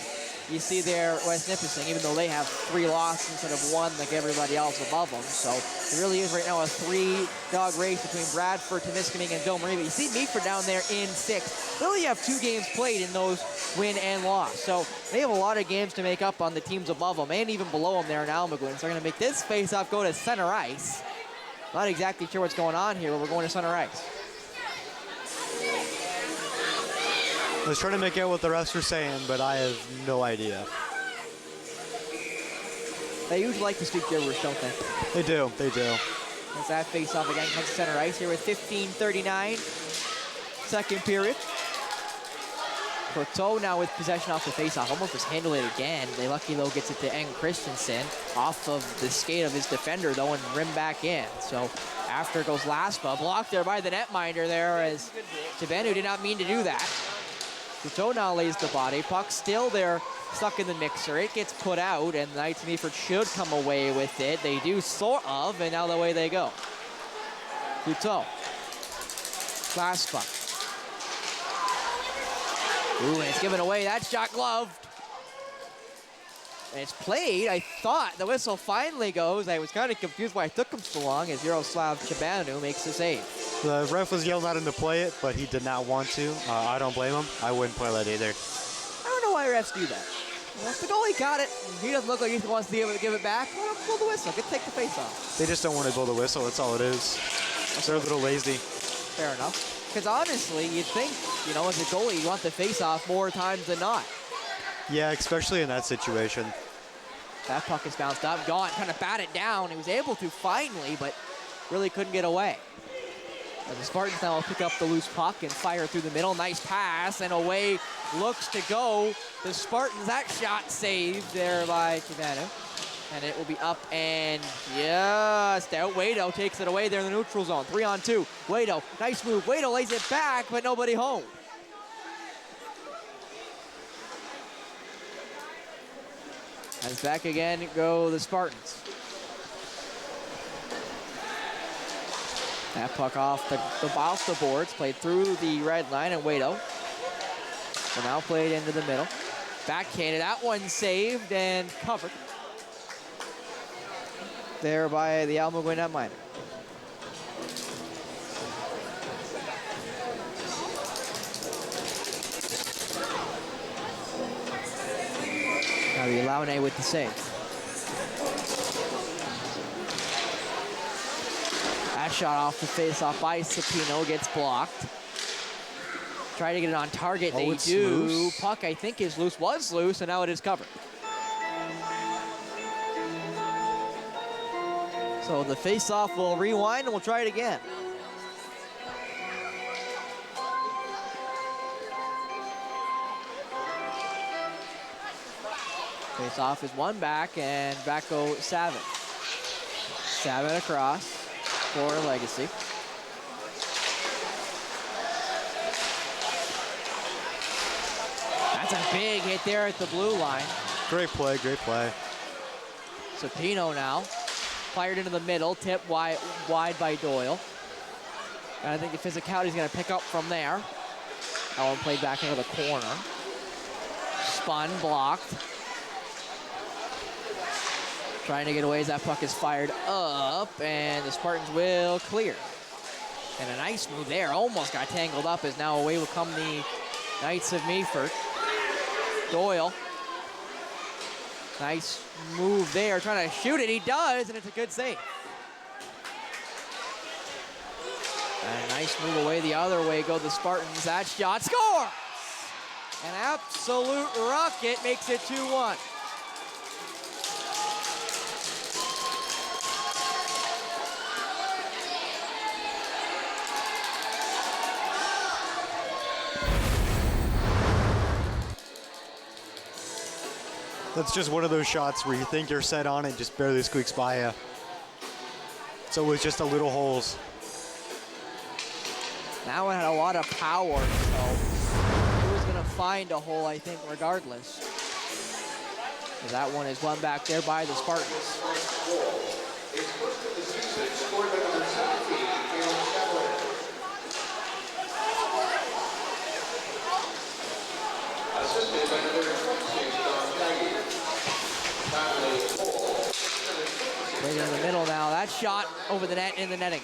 you see there West Nipissing, even though they have 3 losses instead of 1 like everybody else above them. So it really is right now a 3-dog race between Bradford, Temiskaming, and Ville Marie. But you see Meaford down there in 6th. They only have 2 games played in those win and loss. So they have a lot of games to make up on the teams above them and even below them there in Almaguin. So they're going to make this face-off go to center ice. Not exactly sure what's going on here, but we're going to center ice. I was trying to make out what the refs were saying, but I have no idea. They usually like to speak gibberish, don't they? They do, they do. As that face-off again comes to center ice here with 15:39, second period. Coteau now with possession off the face-off, almost just handle it again. They lucky though gets it to Eng Christensen off of the skate of his defender though and rim back in. So after goes Laspa, blocked there by the netminder there as Chabanu did not mean to do that. Coteau now lays the body. Puck still there, stuck in the mixer. It gets put out, and the Knights of Meaford should come away with it. They do sort of, and now the way they go. Coteau. Last puck. Ooh, and it's given away. That shot gloved. And it's played. I thought the whistle finally goes. I was kind of confused why it took him so long as Yaroslav Chabanu makes the save. The ref was yelling at him to play it, but he did not want to. I don't blame him. I wouldn't play that either. I don't know why refs do that. Well, if the goalie got it, he doesn't look like he wants to give it back. Well, blow the whistle. Take the face off. They just don't want to blow the whistle. That's all it is. They're a little lazy. Fair enough. Because honestly, you'd think, you know, as a goalie, you want the face off more times than not. Yeah, especially in that situation. That puck is bounced up. Gaunt kind of batted down. He was able to finally, but really couldn't get away. As the Spartans now will pick up the loose puck and fire through the middle. Nice pass, and away looks to go. The Spartans, that shot saved there by Chabanu. And it will be up and just out. Guido takes it away there in the neutral zone. 3-on-2. Guido, nice move. Guido lays it back, but nobody home. As back again go the Spartans. That puck off the boards, played through the red line and Waito. So now played into the middle. Backhanded, that one saved and covered there by the Almaguin netminder. Now the Laune with the save. That shot off the face-off by Cepino gets blocked. Try to get it on target, they do. Loose. Puck, I think, was loose, and now it is covered. So the face-off will rewind, and we'll try it again. Face-off is one back, and back go Savin. Savin across for Legacy. That's a big hit there at the blue line. Great play, great play. Cepino now, fired into the middle, tipped wide by Doyle. And I think the physicality's gonna pick up from there. That one played back into the corner. Spun, blocked. Trying to get away as that puck is fired up, and the Spartans will clear. And a nice move there, almost got tangled up, as now away will come the Knights of Meaford. Doyle, nice move there, trying to shoot it, he does, and it's a good save. And a nice move away the other way go the Spartans, that shot scores! An absolute rocket makes it 2-1. That's just one of those shots where you think you're set on it, just barely squeaks by you. So it was just a little holes. That one had a lot of power, so it was gonna find a hole, I think, regardless. And that one is won back there by the Spartans. Right in the middle now. That shot over the net in the netting.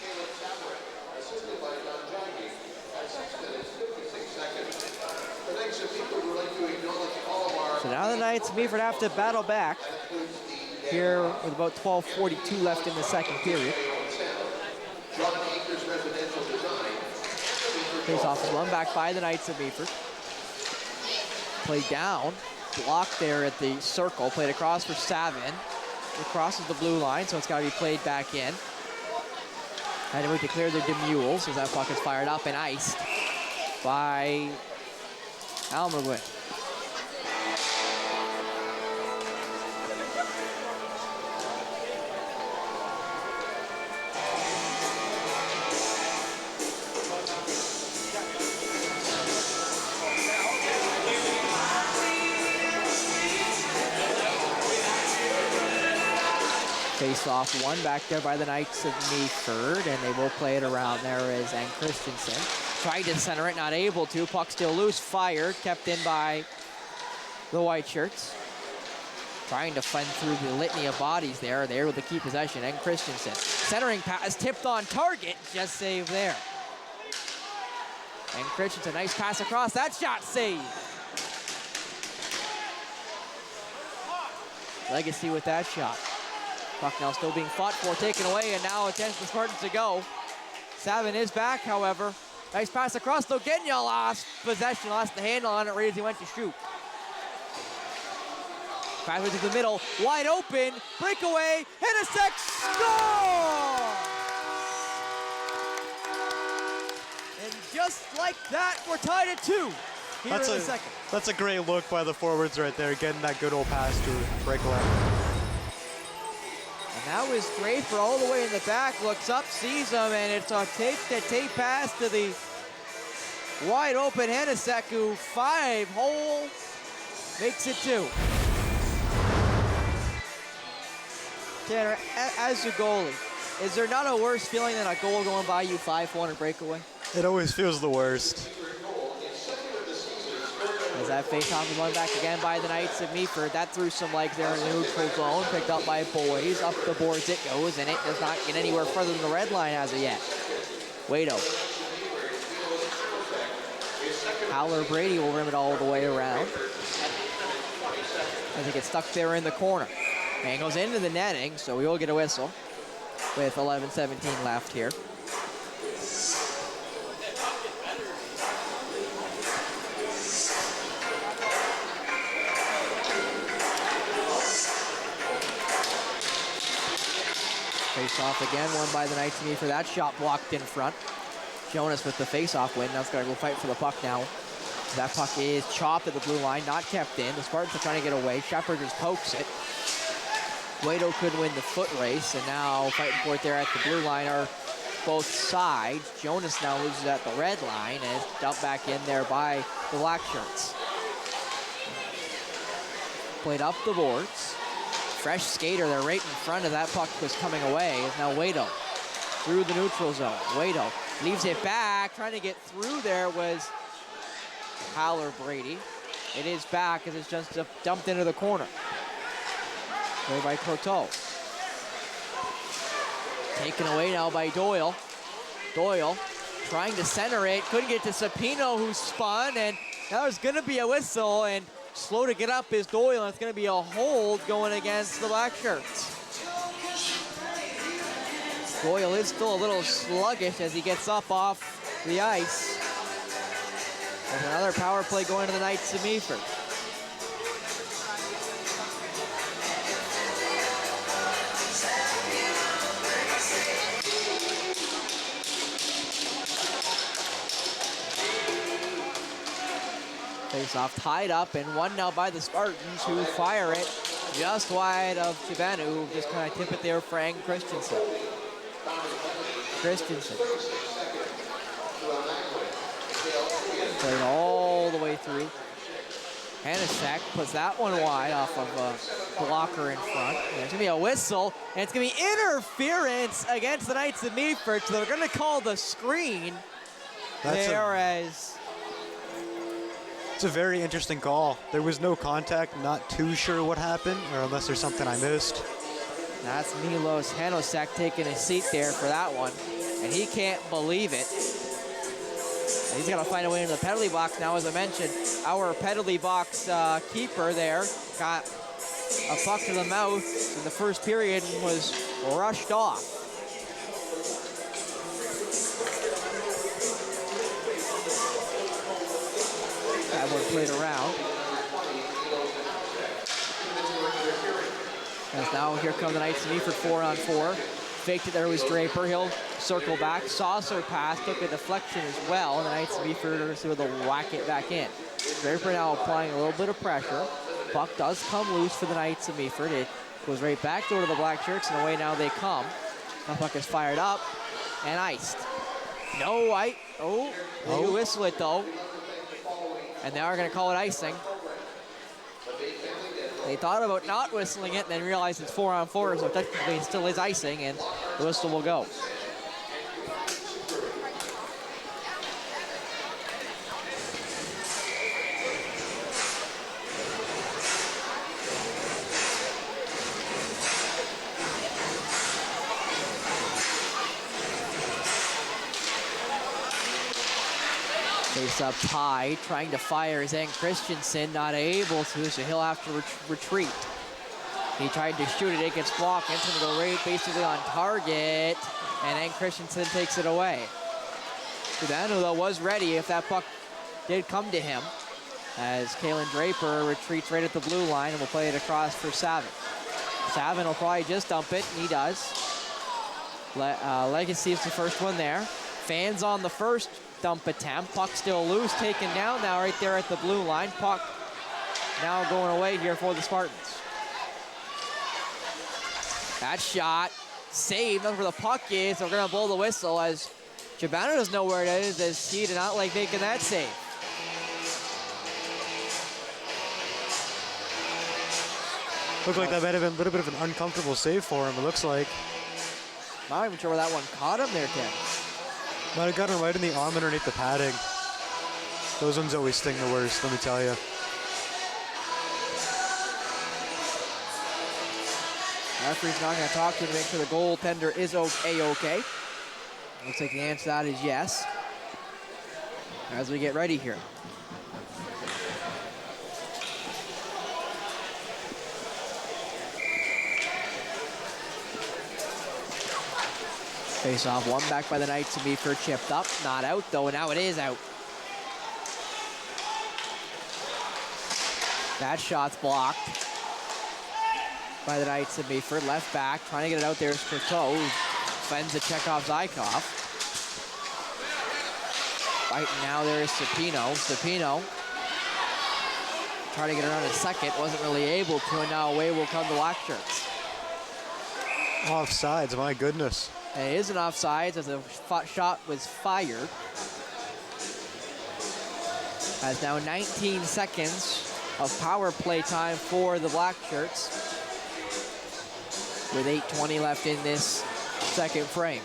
So now the Knights of Meaford have to battle back here with about 12:42 left in the second period. Face-off is won back by the Knights of Meaford. Played down, blocked there at the circle, played across for Savin. It crosses the blue line, so it's got to be played back in. Had to wait to clear the demules as that puck is fired up and iced by Almaguin. Face-off one back there by the Knights of Meaford, and they will play it around there as Ann Christensen. Tried to center it, not able to. Puck still loose, fired, kept in by the White Shirts. Trying to fend through the litany of bodies there. They're able to keep possession. Ann Christensen. Centering pass, tipped on target, just saved there. Ann Christensen, nice pass across. That shot saved. Legacy with that shot. Puck now still being fought for, taken away, and now a chance for the Spartans to go. Savin is back, however. Nice pass across, though. Genya lost possession, lost the handle on it right as he went to shoot. Pass to the middle, wide open, breakaway, hit a sec, score! And just like that, we're tied at 2 here in the second. That's a great look by the forwards right there, getting that good old pass to breakaway. That was Draper all the way in the back, looks up, sees him, and it's a tape-to-tape pass to the wide open Henneseku. 5-hole, makes it 2. Tanner, as a goalie, Is there not a worse feeling than a goal going by you 5-1 and breakaway? It always feels the worst. As that face-off is won back again by the Knights of Meaford. That threw some legs there in the neutral zone. Picked up by Boys. Up the boards it goes, and it does not get anywhere further than the red line as of yet. Waito. Howler Brady will rim it all the way around. As it gets stuck there in the corner. And goes into the netting, so we will get a whistle with 11:17 left here. Face-off again, won by the Knights of Meaford. That shot blocked in front. Jonas with the face-off win. Now it's got to go fight for the puck now. That puck is chopped at the blue line, not kept in. The Spartans are trying to get away. Shepard just pokes it. Waito couldn't win the foot race, and now fighting for it there at the blue line are both sides. Jonas now loses at the red line and is dumped back in there by the Black Shirts. Played up the boards. Fresh skater there right in front of that puck was coming away is now Waito through the neutral zone. Waito leaves it back. Trying to get through there was Howler Brady. It is back as it's just dumped into the corner. Played by Croteau. Taken away now by Doyle. Doyle trying to center it. Couldn't get to Sapino, who spun, and now there's going to be a whistle, and slow to get up is Doyle, and it's going to be a hold going against the Black Shirts. Doyle is still a little sluggish as he gets up off the ice. There's another power play going to the Knights of Meaford. Face-off tied up and won now by the Spartans, who fire it just wide of Chibanu, who just kind of tip it there for Frank Christensen. Played all the way through. Hanasek puts that one wide off of a blocker in front. And there's going to be a whistle, and it's going to be interference against the Knights of Meaford, so they're going to call the screen there as... It's a very interesting call. There was no contact, not too sure what happened, or unless there's something I missed. That's Milos Hanosek taking a seat there for that one, and he can't believe it. And he's got to find a way into the penalty box now. As I mentioned, our penalty box keeper there got a puck to the mouth in the first period and was rushed off. That one played around. As now here come the Knights of Meaford 4-on-4. Faked it, there was Draper. He'll circle back. Saucer pass, took a deflection as well. And the Knights of Meaford are able to whack it back in. Draper now applying a little bit of pressure. Puck does come loose for the Knights of Meaford. It goes right back door to the Black Shirts, and away now they come. That puck is fired up and iced. No, they whistle it though. And they are going to call it icing. They thought about not whistling it and then realized it's 4-on-4, so technically it still is icing, and the whistle will go. Face up high, trying to fire Zane Christensen, not able to, so he'll have to retreat. He tried to shoot it, it gets blocked, and it's gonna go right basically on target, and then Christensen takes it away. Chibanu, though, was ready if that puck did come to him, as Kalen Draper retreats right at the blue line and will play it across for Savin. Savin will probably just dump it, and he does. Legacy is the first one there. Fans on the first dump attempt. Puck still loose, taken down now right there at the blue line. Puck now going away here for the Spartans. That shot saved. That's where the puck is. We're going to blow the whistle as Chibanu doesn't know where it is, as he did not like making that save. Looked like that might have been a little bit of an uncomfortable save for him, it looks like. Not even sure where that one caught him there, Tim. Might have got him right in the arm underneath the padding. Those ones always sting the worst, let me tell you. Referee's not going to talk to him to make sure the goaltender is A-OK. Looks like the answer to that is yes. As we get ready here. Face off, one back by the Knights of Meaford, chipped up, not out though, and now it is out. That shot's blocked by the Knights of Meaford. Left back, trying to get it out there is Courteau, who fends the Chekhov-Zykov. Fighting now there is Sapino. Sapino trying to get it on a second, wasn't really able to, and now away will come the Black Shirts. Offsides, my goodness. And it is an offsides as the shot was fired. Has now 19 seconds of power play time for the Black Shirts, with 8:20 left in this second frame.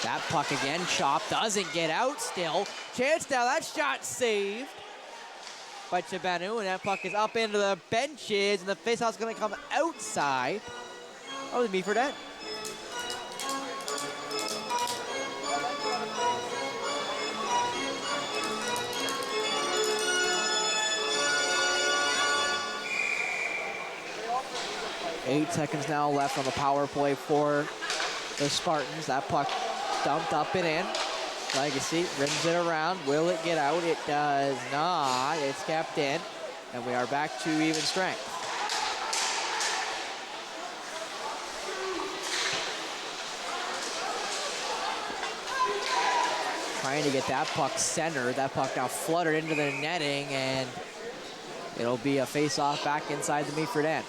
That puck again, chopped, doesn't get out still. Chance now, that shot saved by Chibanu, and that puck is up into the benches, and the faceoff's gonna come outside of the Meaford end. Eight seconds now left on the power play for the Spartans. That puck dumped up and in. Legacy rims it around. Will it get out? It does not. It's kept in. And we are back to even strength. Trying to get that puck centered. That puck now fluttered into the netting, and it'll be a face-off back inside the Meaford end.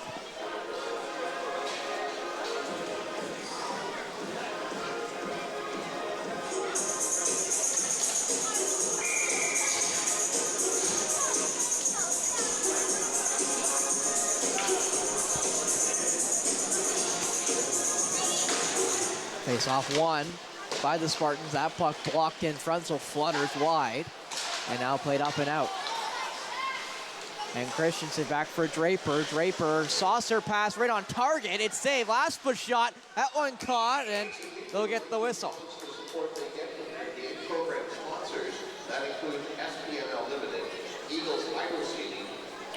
Face-off one by the Spartans. That puck blocked in front, so flutters wide. And now played up and out. And Christensen back for Draper. Draper, saucer pass right on target. It's saved. Last push shot. That one caught, and they'll get the whistle.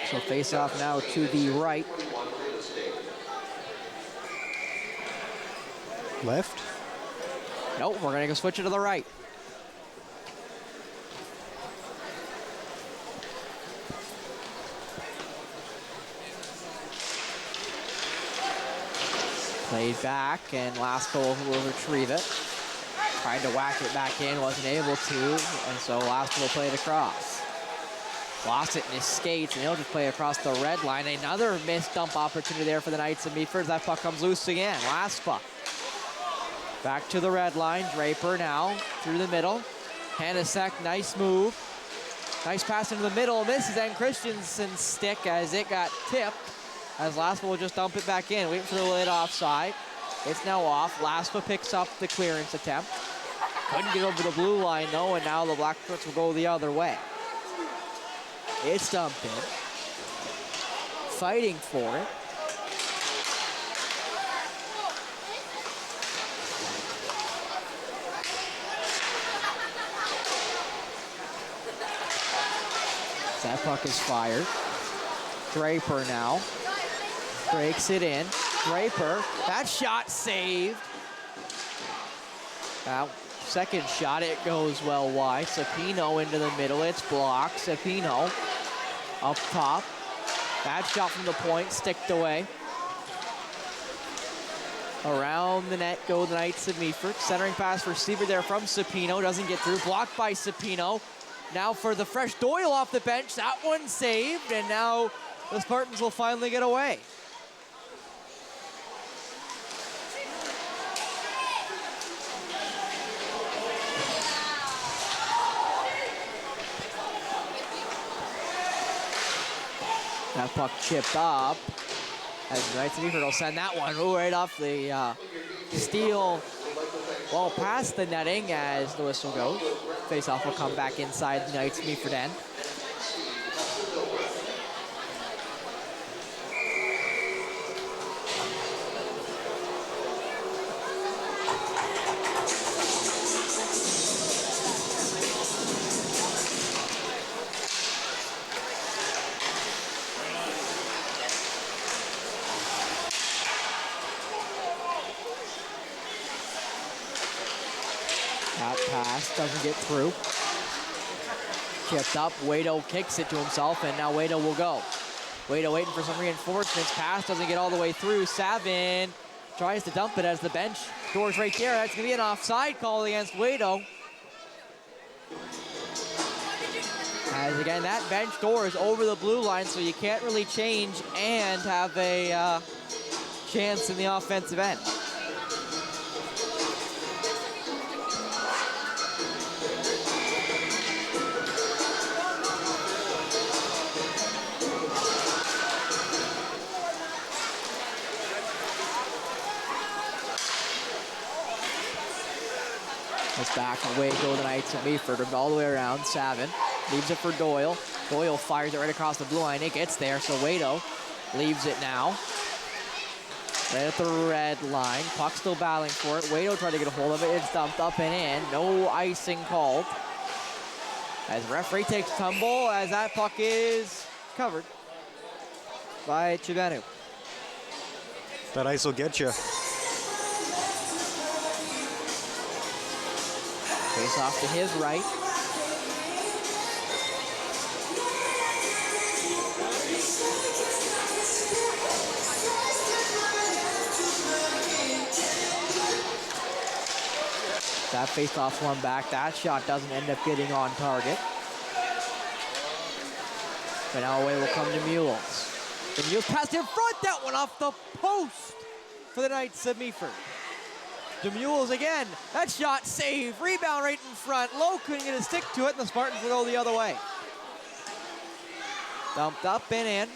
So face-off now to the right. Left? Nope, we're gonna go switch it to the right. Played back, and Lasko will retrieve it. Tried to whack it back in, wasn't able to, and so Lasko will play it across. Lost it in his skates, and he'll just play across the red line. Another missed dump opportunity there for the Knights of Meaford. That puck comes loose again. Last puck. Back to the red line. Draper now through the middle. Hanasek, nice move. Nice pass into the middle. Misses, and Christensen's stick as it got tipped. As Laspa will just dump it back in. Waiting for the lid offside. It's now off. Laspa picks up the clearance attempt. Couldn't get over the blue line though, and now the Blackfoot's will go the other way. It's dumped in. Fighting for it. That puck is fired. Draper now breaks it in. Draper, that shot saved. Now, second shot, it goes well wide. Sapino into the middle, it's blocked. Sapino up top. That shot from the point, sticked away. Around the net go the Knights of Meaford. Centering pass receiver there from Sapino, doesn't get through. Blocked by Sapino. Now for the fresh Doyle off the bench. That one saved, and now the Spartans will finally get away. That puck chipped up. As Knights of Meaford will send that one right off the steal. Well, past the netting as the whistle goes. Face-off will come back inside the Knights of Meaford end. That pass doesn't get through. Chipped up, Wado kicks it to himself, and now Wado will go. Wado waiting for some reinforcements. Pass doesn't get all the way through. Savin tries to dump it as the bench door's right there. That's gonna be an offside call against Wado. As again, that bench door is over the blue line, so you can't really change and have a chance in the offensive end. It's back away go the Knights of Meaford, all the way around. Savin leaves it for Doyle. Doyle fires it right across the blue line. It gets there, so Wado leaves it now. Right at the red line. Puck still battling for it. Wado tried to get a hold of it. It's dumped up and in. No icing called. As referee takes tumble as that puck is covered by Chibenu. That ice will get you. Face off to his right. That face off one back. That shot doesn't end up getting on target. But now away will come to Mules. The Mules passed in front. That one off the post for the Knights of Meaford. DeMules again, that shot saved, rebound right in front. Lowe couldn't get a stick to it, and the Spartans will go the other way. Dumped up and in.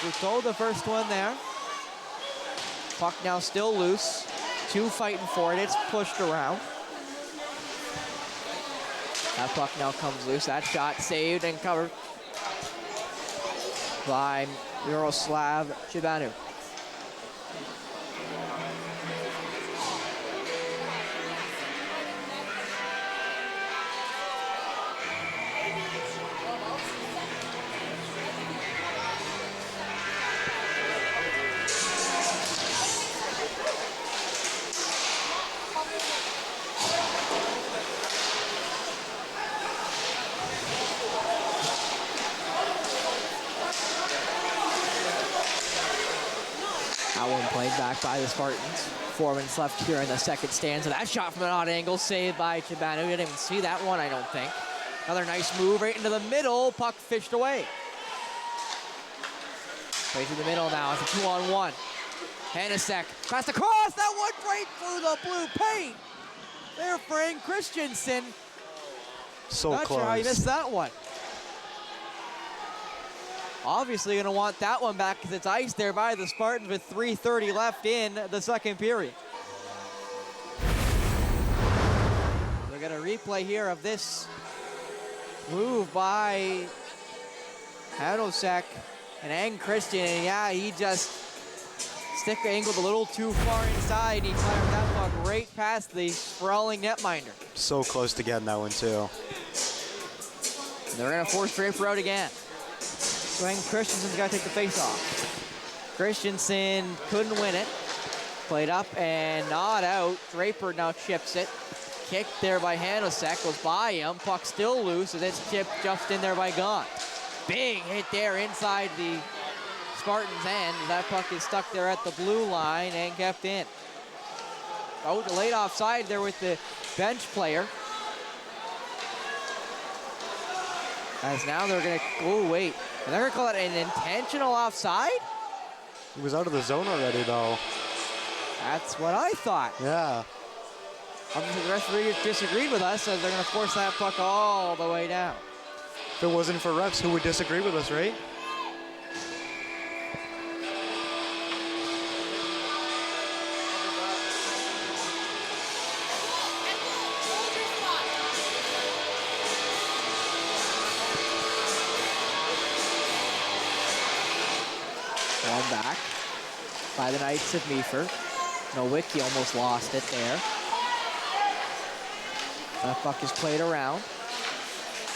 Rousseau the first one there. Puck now still loose. Two fighting for it, it's pushed around. That puck now comes loose. That shot saved and covered by Miroslav Chibanu. That one played back by the Spartans. 4 minutes left here in the second stanza. That shot from an odd angle saved by Chibanu. You didn't even see that one, I don't think. Another nice move right into the middle. Puck fished away. Play through the middle now. It's a 2-on-1. Hanasek pass across. That one right through the blue paint. There for Ang Christensen. So Not close. sure how you missed that one. Obviously going to want that one back because it's iced there by the Spartans with 3:30 left in the second period. We're going to replay here of this move by Hanosek and Ang Christian. And yeah, he just stick angled a little too far inside. He fired that puck right past the sprawling netminder. So close to getting that one too. They're going to force Draper out again. So Christensen's got to take the face off. Christensen couldn't win it. Played up and not out. Draper now chips it. Kicked there by Hanosek. Goes by him. Puck still loose as it's chipped just in there by Gaunt. Big hit there inside the Spartans' end. That puck is stuck there at the blue line and kept in. Oh, delayed offside there with the bench player. As now they're going to, oh wait, and they're going to call it an intentional offside? He was out of the zone already though. That's what I thought. Yeah. The referee disagreed with us, as they're going to force that puck all the way down. If it wasn't for refs, who would disagree with us, right? One back by the Knights of Meaford. Nowicki almost lost it there. That puck is played around.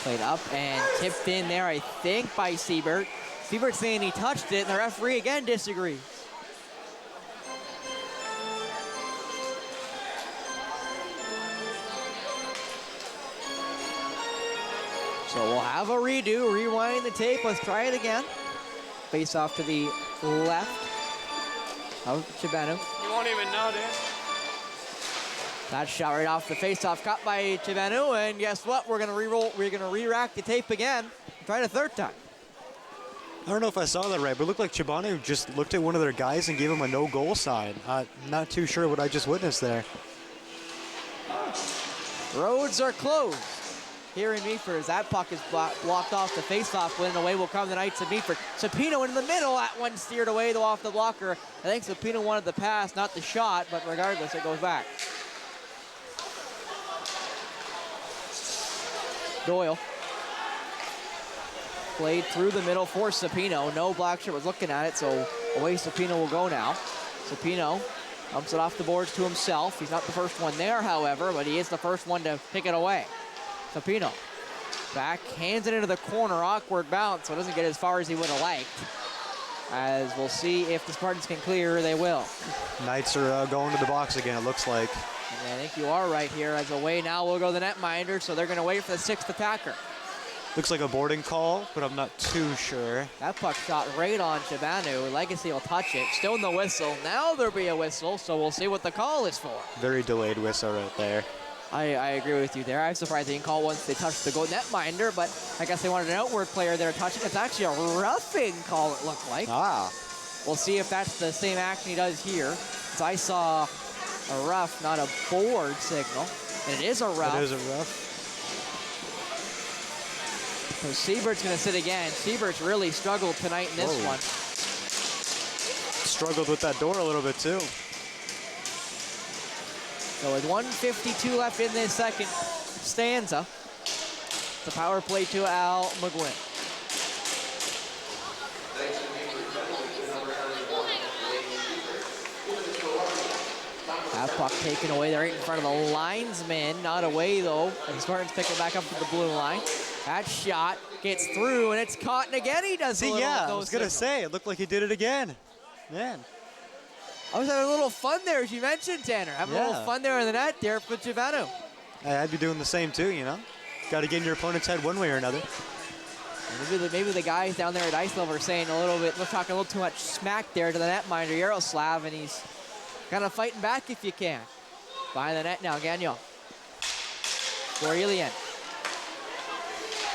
Played up and tipped in there, I think, by Siebert. Siebert saying he touched it, and the referee again disagrees. So we'll have a redo, rewind the tape. Let's try it again. Face off to the left of Chibanu. You won't even know, dude. That shot right off the face-off, cut by Chibanu, and guess what? We're gonna re-roll. We're gonna re-rack the tape again. Try it a third time. I don't know if I saw that right, but it looked like Chibanu just looked at one of their guys and gave him a no-goal sign. Not too sure what I just witnessed there. Roads are closed here in Meaford as that puck is blocked off the face-off. Winning away will come the Knights of Meaford. Sapino in the middle, that one steered away though off the blocker. I think Sapino wanted the pass, not the shot, but regardless, it goes back. Doyle. Played through the middle for Sapino. No Blackshirt was looking at it, so away Sapino will go now. Sapino dumps it off the boards to himself. He's not the first one there, however, but he is the first one to pick it away. Sapino back, hands it into the corner, awkward bounce, so it doesn't get as far as he would have liked. As we'll see if the Spartans can clear, they will. Knights are going to the box again, it looks like. And I think you are right here, as away now will go the netminder, so they're going to wait for the sixth attacker. Looks like a boarding call, but I'm not too sure. That puck shot right on Chibanu. Legacy will touch it. Still no whistle. Now there'll be a whistle, so we'll see what the call is for. Very delayed whistle right there. I agree with you there. I'm surprised they didn't call once they touched the goal netminder, but I guess they wanted an outward player there touching. It's actually a roughing call, it looked like. Ah. We'll see if that's the same action he does here. So I saw a rough, not a board signal. And it is a rough. It is a rough. So Siebert's going to sit again. Siebert's really struggled tonight in this one. Struggled with that door a little bit too. So with 1:52 left in this second stanza, the power play to Almaguin. That puck taken away there right in front of the linesman. Not away though. And the Spartans pick it back up to the blue line. That shot gets through and it's caught, and again he does a little. Yeah, I was gonna say, it looked like he did it again. Man. I was having a little fun there, as you mentioned, Tanner. Having a little fun there in the net there for Chibanu. I'd be doing the same too, you know? Got to get in your opponent's head one way or another. Maybe the guys down there at ice level are saying a little bit, they're talking a little too much smack there to the netminder, Yaroslav, and he's kind of fighting back if you can. Behind the net now, Gagnon. For Elian.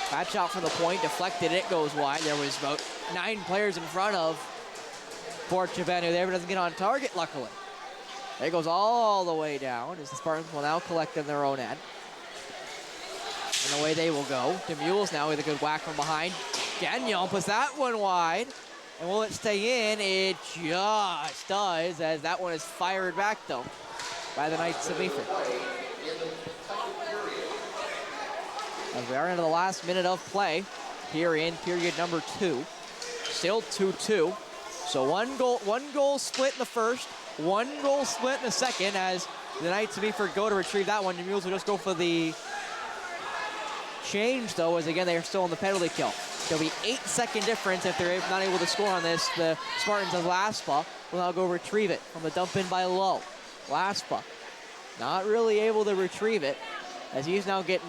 Bad shot from the point, deflected, it goes wide. There was about 9 players in front of poor Chibanu there, but doesn't get on target, luckily. It goes all the way down as the Spartans will now collect in their own end. And away they will go. DeMules now with a good whack from behind. Gagnon puts that one wide. And will it stay in? It just does, as that one is fired back, though, by the Knights of Meaford. As we are into the last minute of play here in period number 2. Still 2-2. So one goal split in the first, 1 goal split in the second, as the Knights of Meaford go to retrieve that one. The Mules will just go for the change, though, as again, they are still on the penalty kill. There'll be 8-second difference if they're not able to score on this. The Spartans of Laspa will now go retrieve it from the dump in by Lowe. Laspa not really able to retrieve it, as he's now getting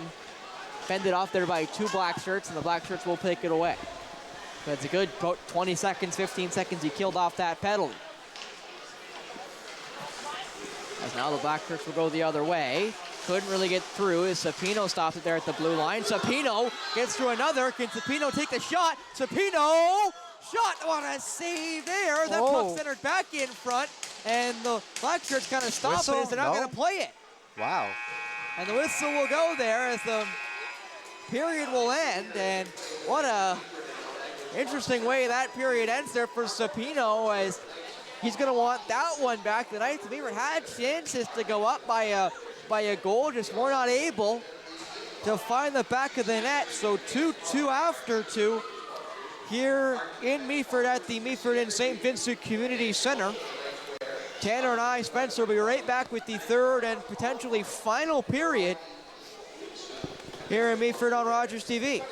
fended off there by 2 black shirts, and the black shirts will pick it away. That's a good 20 seconds, 15 seconds he killed off that penalty. As now the black shirts will go the other way. Couldn't really get through as Sapino stops it there at the blue line. Sapino gets through another. Can Sapino take the shot? Sapino! Shot! What a save there. That puck centered back in front. And the black shirts kind of stop it as they're not going to play it. Wow. And the whistle will go there as the period will end. And what a interesting way that period ends there for Sapino, as he's going to want that one back. The Knights of Meaford had chances to go up by a goal, just were not able to find the back of the net. So 2-2 after 2 here in Meaford at the Meaford and St. Vincent Community Center. Tanner and I, Spencer, will be right back with the third and potentially final period here in Meaford on Rogers TV.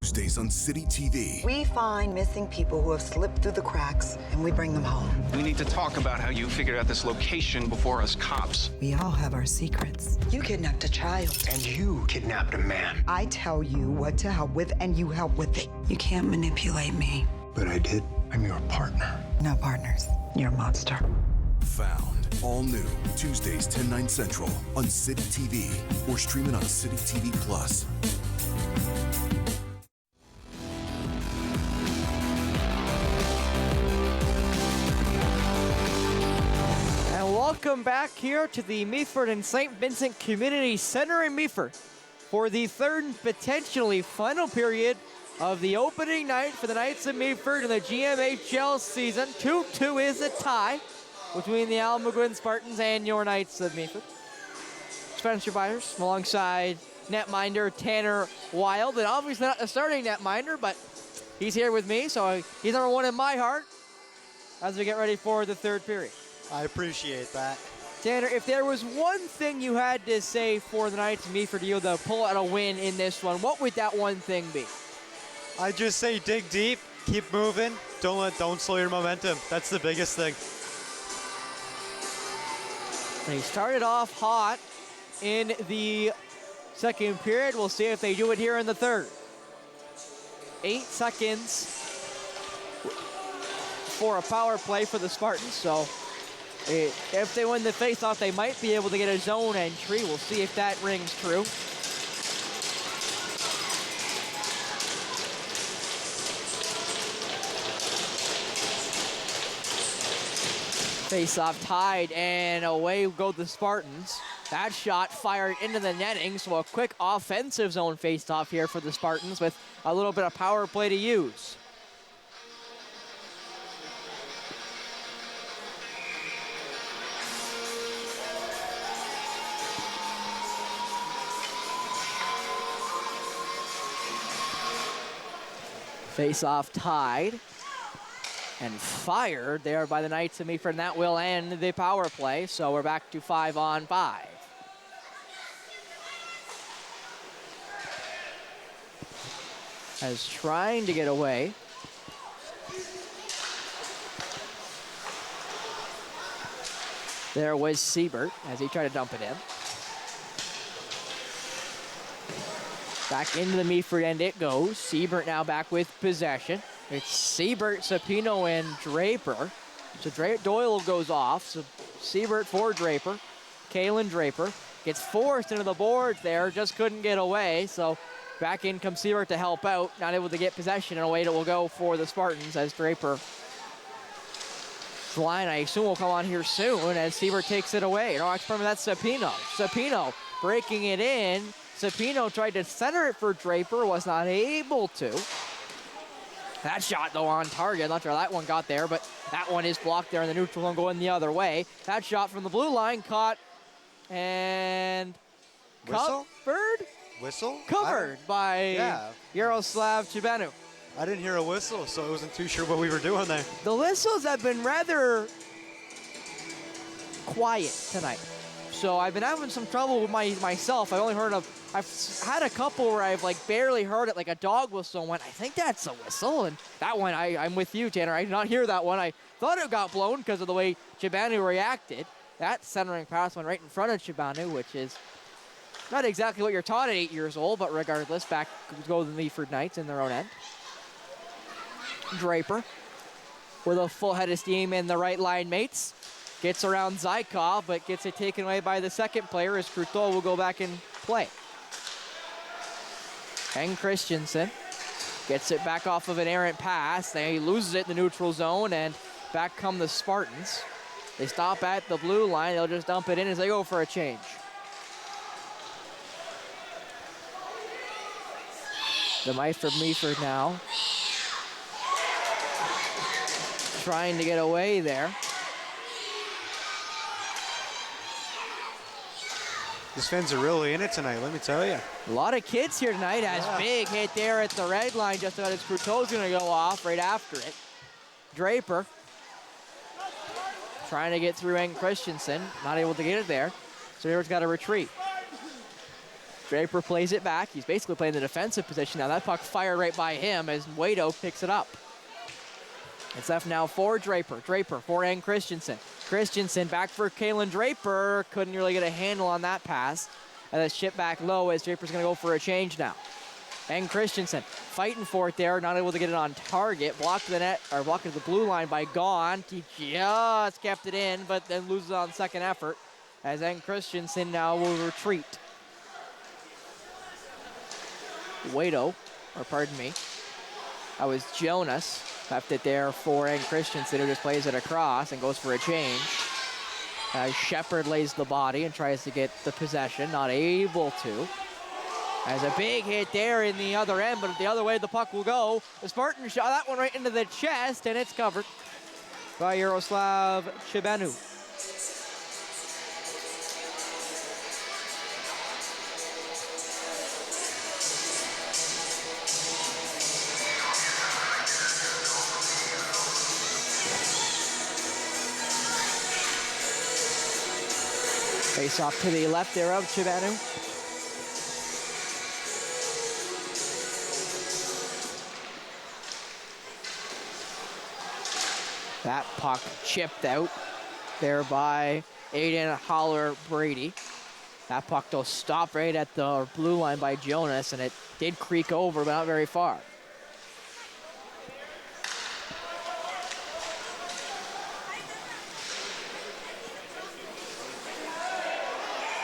Tuesdays on City TV. We find missing people who have slipped through the cracks, and we bring them home. We need to talk about how you figured out this location before us cops. We all have our secrets. You kidnapped a child. And you kidnapped a man. I tell you what to help with, and you help with it. You can't manipulate me. But I did. I'm your partner. No partners. You're a monster. Found. All new. Tuesdays 10, 9 Central on City TV or stream it on City TV Plus. Welcome back here to the Meaford and St. Vincent Community Center in Meaford for the third and potentially final period of the opening night for the Knights of Meaford in the GMHL season. 2-2 is a tie between the Almaguin Spartans and your Knights of Meaford. Spencer Byers alongside netminder Tanner Wild, and obviously not the starting netminder, but he's here with me, so he's number one in my heart as we get ready for the third period. I appreciate that. Tanner, if there was one thing you had to say for the Knights of Meaford to be able to pull out a win in this one, what would that one thing be? I just say dig deep, keep moving, don't slow your momentum. That's the biggest thing. They started off hot in the second period. We'll see if they do it here in the third. 8 seconds for a power play for the Spartans, so if they win the face-off, they might be able to get a zone entry. We'll see if that rings true. Face-off tied, and away go the Spartans. That shot fired into the netting, so a quick offensive zone face-off here for the Spartans with a little bit of power play to use. Face-off tied and fired there by the Knights of Meaford, and that will end the power play. So we're back to 5-on-5. As trying to get away. There was Siebert as he tried to dump it in. Back into the Meaford end it goes. Siebert now back with possession. It's Siebert, Sapino, and Draper. So Doyle goes off. So Siebert for Draper. Kalen Draper gets forced into the boards there. Just couldn't get away. So back in comes Siebert to help out. Not able to get possession, and away it will go for the Spartans as Draper. The line, I assume, will come on here soon as Siebert takes it away. No, that's Sapino. Sapino breaking it in. Sapino tried to center it for Draper, was not able to. That shot, though, on target. Not sure that one got there, but that one is blocked there, and the neutral one going the other way. That shot from the blue line caught and Whistle? covered? Whistle? Covered by Yaroslav Chibanu. I didn't hear a whistle, so I wasn't too sure what we were doing there. The whistles have been rather quiet tonight. So I've been having some trouble with myself. I've had a couple where I've like barely heard it, like a dog whistle, and went, I think that's a whistle. And that one, I'm with you, Tanner. I did not hear that one. I thought it got blown because of the way Chibanu reacted. That centering pass went right in front of Chibanu, which is not exactly what you're taught at 8 years old, but regardless, back go the Meaford Knights in their own end. Draper with a full head of steam in the right line mates. Gets around Zykov, but gets it taken away by the second player as Cruteau will go back and play. And Christensen gets it back off of an errant pass. He loses it in the neutral zone, and back come the Spartans. They stop at the blue line. They'll just dump it in as they go for a change. The Meaford now trying to get away there. These fans are really in it tonight, let me tell you. A lot of kids here tonight. Has big hit there at the red line. Just about his Cruteau's going to go off right after it. Draper trying to get through Eng Christensen. Not able to get it there. So Draper's got to retreat. Draper plays it back. He's basically playing the defensive position now. That puck fired right by him as Waito picks it up. It's left now for Draper. Draper for Eng Christensen. Christensen back for Kalen Draper. Couldn't really get a handle on that pass. And then chip back low as Draper's going to go for a change now. Eng Christensen fighting for it there. Not able to get it on target. Blocked the net, or blocked the blue line by Gaunt. He just kept it in, but then loses on second effort. As Eng Christensen now will retreat. Waito, or pardon me, that was Jonas. Left it there for Eng Christensen, who just plays it across and goes for a change. As Shepard lays the body and tries to get the possession, not able to. As a big hit there in the other end, but the other way the puck will go. The Spartans shot that one right into the chest, and it's covered by Yaroslav Chibanu. Face off to the left there of Chibanu. That puck chipped out there by Aiden Holler-Brady. That puck though stopped right at the blue line by Jonas, and it did creak over, but not very far.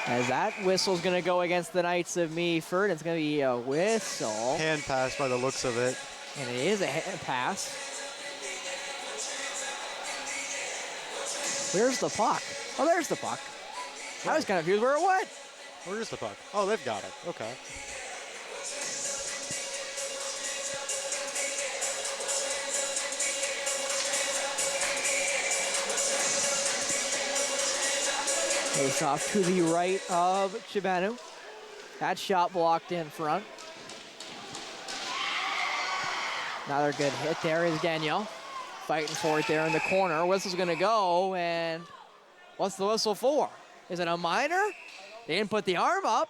As that whistle's going to go against the Knights of Meaford. It's going to be a whistle. Hand pass by the looks of it. And it is a hand pass. Where's the puck? Oh, there's the puck. I was kind of confused where it went. Where's the puck? Oh, they've got it. Okay. Goes off to the right of Chibanu. That shot blocked in front. Another good hit there is Daniel. Fighting for it there in the corner. Whistle's gonna go, and what's the whistle for? Is it a minor? They didn't put the arm up.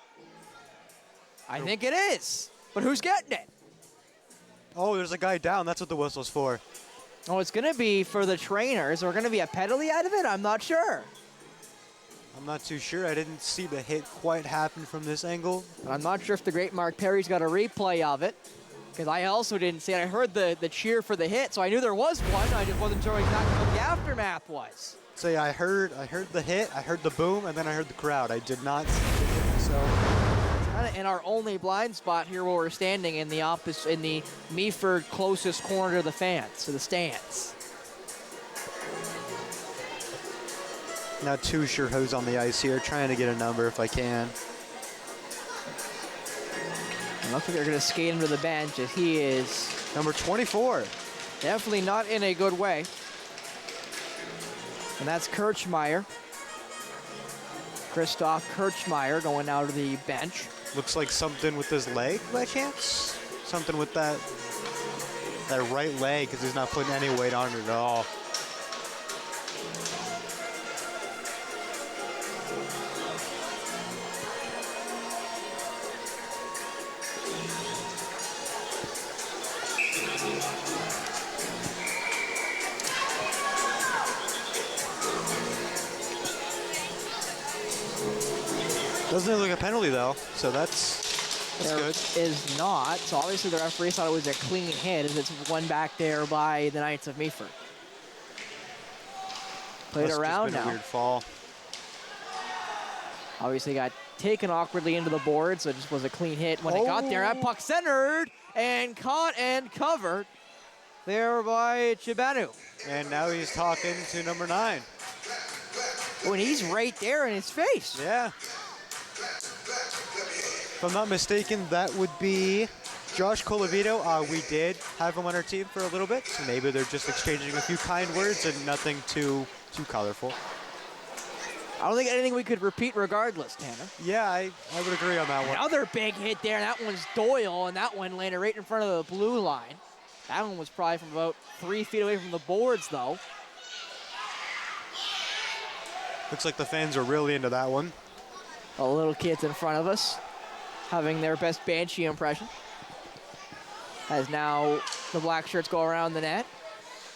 I think it is, but who's getting it? Oh, there's a guy down. That's what the whistle's for. Oh, it's gonna be for the trainers. Or gonna be a penalty out of it? I'm not sure. I'm not too sure. I didn't see the hit quite happen from this angle. I'm not sure if the great Mark Perry's got a replay of it, because I also didn't see it. I heard the cheer for the hit, so I knew there was one. I just wasn't sure exactly what the aftermath was. Say, I heard the hit, I heard the boom, and then I heard the crowd. I did not see the hit, so. Kind of in our only blind spot here where we're standing in the Meaford closest corner to the fans, to the stands. Not too sure who's on the ice here. Trying to get a number if I can. It looks like they're going to skate him to the bench as he is. Number 24. Definitely not in a good way. And that's Kirchmeier. Christoph Kirchmeier going out of the bench. Looks like something with his leg by chance. Something with that right leg, because he's not putting any weight on it at all. Doesn't look like a penalty though, so that's good. Is not. So obviously the referee thought it was a clean hit, as it's one back there by the Knights of Meaford. Played around now. A weird fall. Obviously got taken awkwardly into the board, so it just was a clean hit when it got there. That puck centered and caught and covered there by Chibanu. And now he's talking to number 9. Oh, and he's right there in his face. Yeah. If I'm not mistaken, that would be Josh Colavito. We did have him on our team for a little bit, so maybe they're just exchanging a few kind words and nothing too colorful. I don't think anything we could repeat regardless, Tanner. Yeah, I would agree on that one. Another big hit there, and that one's Doyle, and that one landed right in front of the blue line. That one was probably from about 3 feet away from the boards, though. Looks like the fans are really into that one. The little kids in front of us having their best Banshee impression. As now the black shirts go around the net.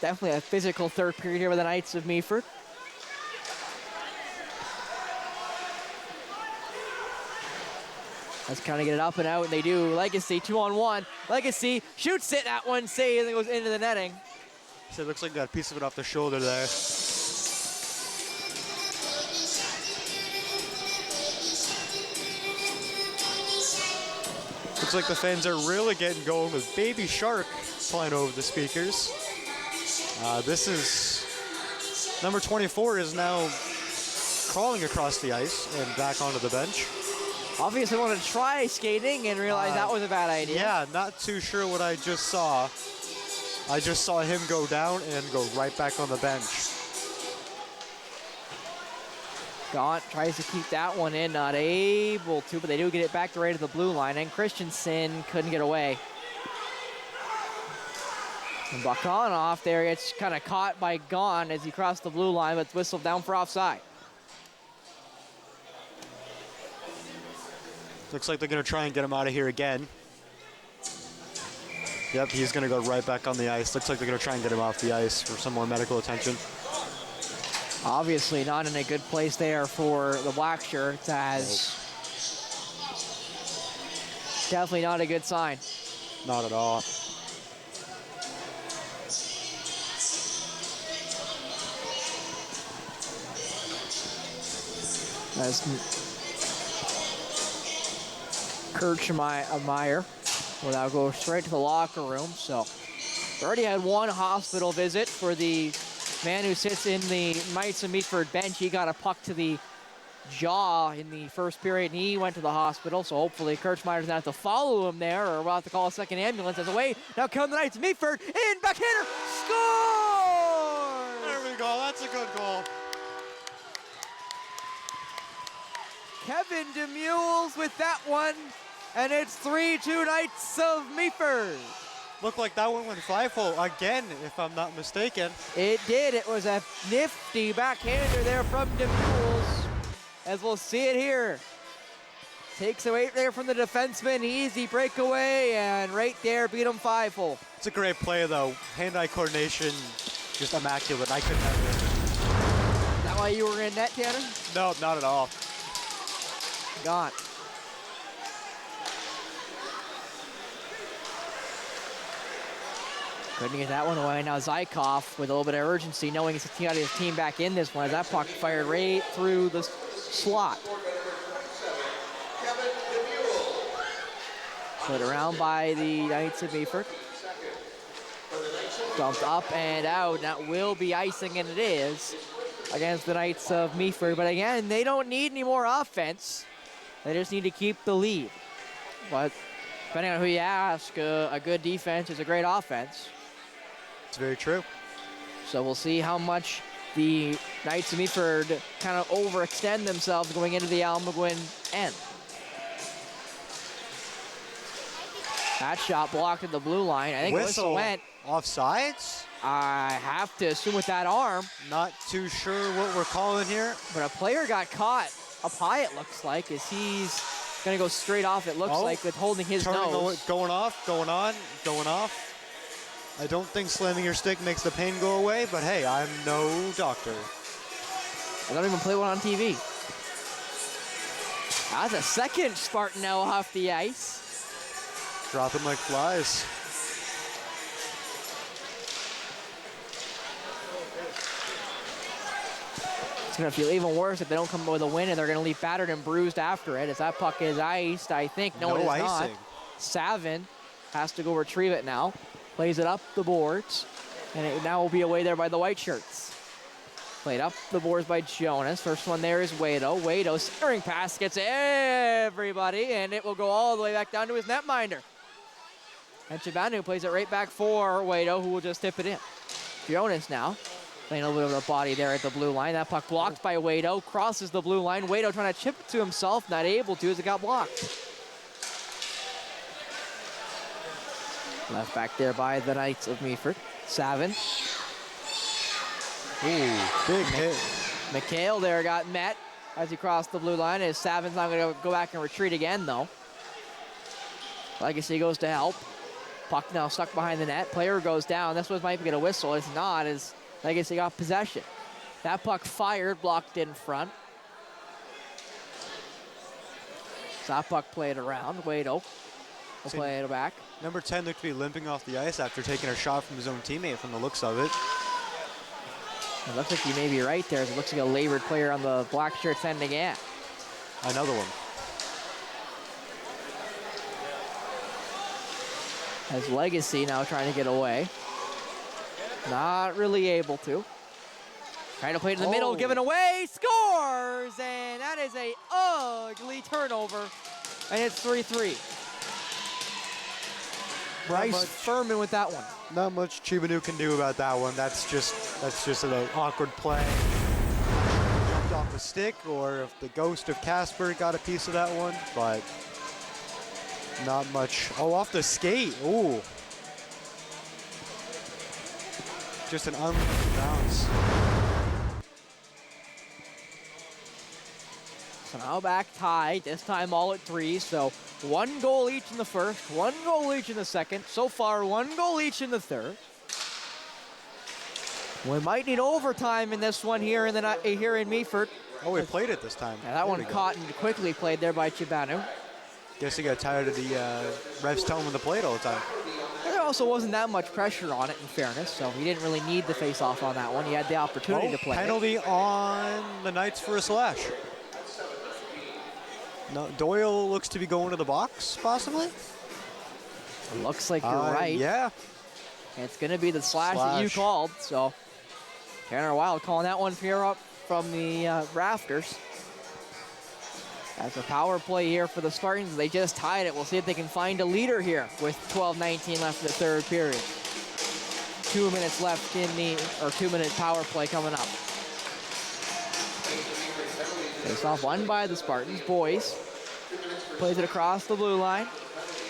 Definitely a physical third period here with the Knights of Meaford. Let's kind of get it up and out, and they do. Legacy 2-on-1. Legacy shoots it, that one saves, and goes into the netting. So it looks like got a piece of it off the shoulder there. Looks like the fans are really getting going with Baby Shark flying over the speakers. This is, number 24 is now crawling across the ice and back onto the bench. Obviously wanted to try skating and realized that was a bad idea. Yeah, not too sure what I just saw. I just saw him go down and go right back on the bench. Gaunt tries to keep that one in, not able to, but they do get it back to right at the blue line, and Christensen couldn't get away. And Bakanov there gets kind of caught by Gaunt as he crossed the blue line, but it's whistled down for offside. Looks like they're going to try and get him out of here again. Yep, he's going to go right back on the ice. Looks like they're going to try and get him off the ice for some more medical attention. Obviously not in a good place there for the black shirts, as definitely not a good sign. Not at all. As Kirchmeyer will now go straight to the locker room. So we already had one hospital visit for the man who sits in the Knights of Meaford bench. He got a puck to the jaw in the first period, and he went to the hospital. So hopefully Kirchmeyer doesn't have to follow him there, or we'll have to call a second ambulance. As away, now come the Knights of Meaford, in, backhander, score! There we go, that's a good goal. Kevin DeMules with that one, and it's 3-2 Knights of Meaford. Looked like that one went 5-hole again, if I'm not mistaken. It did. It was a nifty backhander there from DeMules, as we'll see it here. Takes away there from the defenseman, easy breakaway, and right there beat him 5-hole. It's a great play though. Hand-eye coordination, just immaculate. I couldn't have it. Is that why you were in net, Tanner? No, not at all. Gone. Couldn't get that one away. Now Zykov with a little bit of urgency, knowing he's got his team back in this one, as that puck fired right through the slot. Put around by the Knights of Meaford. Dumped up and out. That will be icing, and it is, against the Knights of Meaford. But again, they don't need any more offense. They just need to keep the lead. But depending on who you ask, a good defense is a great offense. It's very true. So we'll see how much the Knights of Meaford kind of overextend themselves going into the Almaguin end. That shot blocked at the blue line. I think whistle went. Offsides? I have to assume with that arm. Not too sure what we're calling here. But a player got caught up high, it looks like, as he's going to go straight off, it looks like, with holding his nose. Going off, going on, going off. I don't think slamming your stick makes the pain go away, but hey, I'm no doctor. I don't even play one on TV. That's a second Spartan now off the ice. Dropping like flies. It's going to feel even worse if they don't come up with a win, and they're going to leave battered and bruised after it, as that puck is iced, I think. No, it is icing. not. Savin has to go retrieve it now. Plays it up the boards, and it now will be away there by the white shirts. Played up the boards by Jonas. First one there is Wado. Wado, centering pass, gets everybody, and it will go all the way back down to his netminder. And Chibanu plays it right back for Wado, who will just tip it in. Jonas now Playing a little bit of body there at the blue line. That puck blocked by Wado. Crosses the blue line. Wado trying to chip it to himself. Not able to as it got blocked. Left back there by the Knights of Meaford. Savin. Ooh, big hit. McHale there got met as he crossed the blue line. As Savin's not going to go back and retreat again, though. Legacy goes to help. Puck now stuck behind the net. Player goes down. This one might get a whistle. It's not, as Legacy got possession. That puck fired, blocked in front. So that puck played around. Wado will play it back. Number 10 looked to be limping off the ice after taking a shot from his own teammate from the looks of it. It looks like you may be right there. It looks like a labored player on the black shirt sending in. Another one. As Legacy now trying to get away. Not really able to. Trying to play it in the middle, giving away, scores! And that is a ugly turnover. And it's 3-3. Bryce Furman with that one. Not much Chibanu can do about that one. That's just an awkward play. Jumped off the stick, or if the ghost of Casper got a piece of that one, but not much. Oh, off the skate. Ooh. Just an unlucky bounce. So now back tied, this time all at 3. So 1 goal each in the first, 1 goal each in the second. So far, 1 goal each in the third. We might need overtime in this one here in Meaford. Oh, we played it this time. Yeah, that one caught and quickly played there by Chibanu. Guess he got tired of the refs telling him to play it all the time. There also wasn't that much pressure on it, in fairness, so he didn't really need the face-off on that one. He had the opportunity to play penalty on the Knights for a slash. No, Doyle looks to be going to the box, possibly? It looks like you're right. Yeah. It's going to be the slash that you called, so Tanner Wild calling that one here up from the rafters. That's a power play here for the Spartans. They just tied it. We'll see if they can find a leader here with 12:19 left in the third period. 2 minutes left in the, or 2-minute power play coming up. Face off won by the Spartans. Boys plays it across the blue line.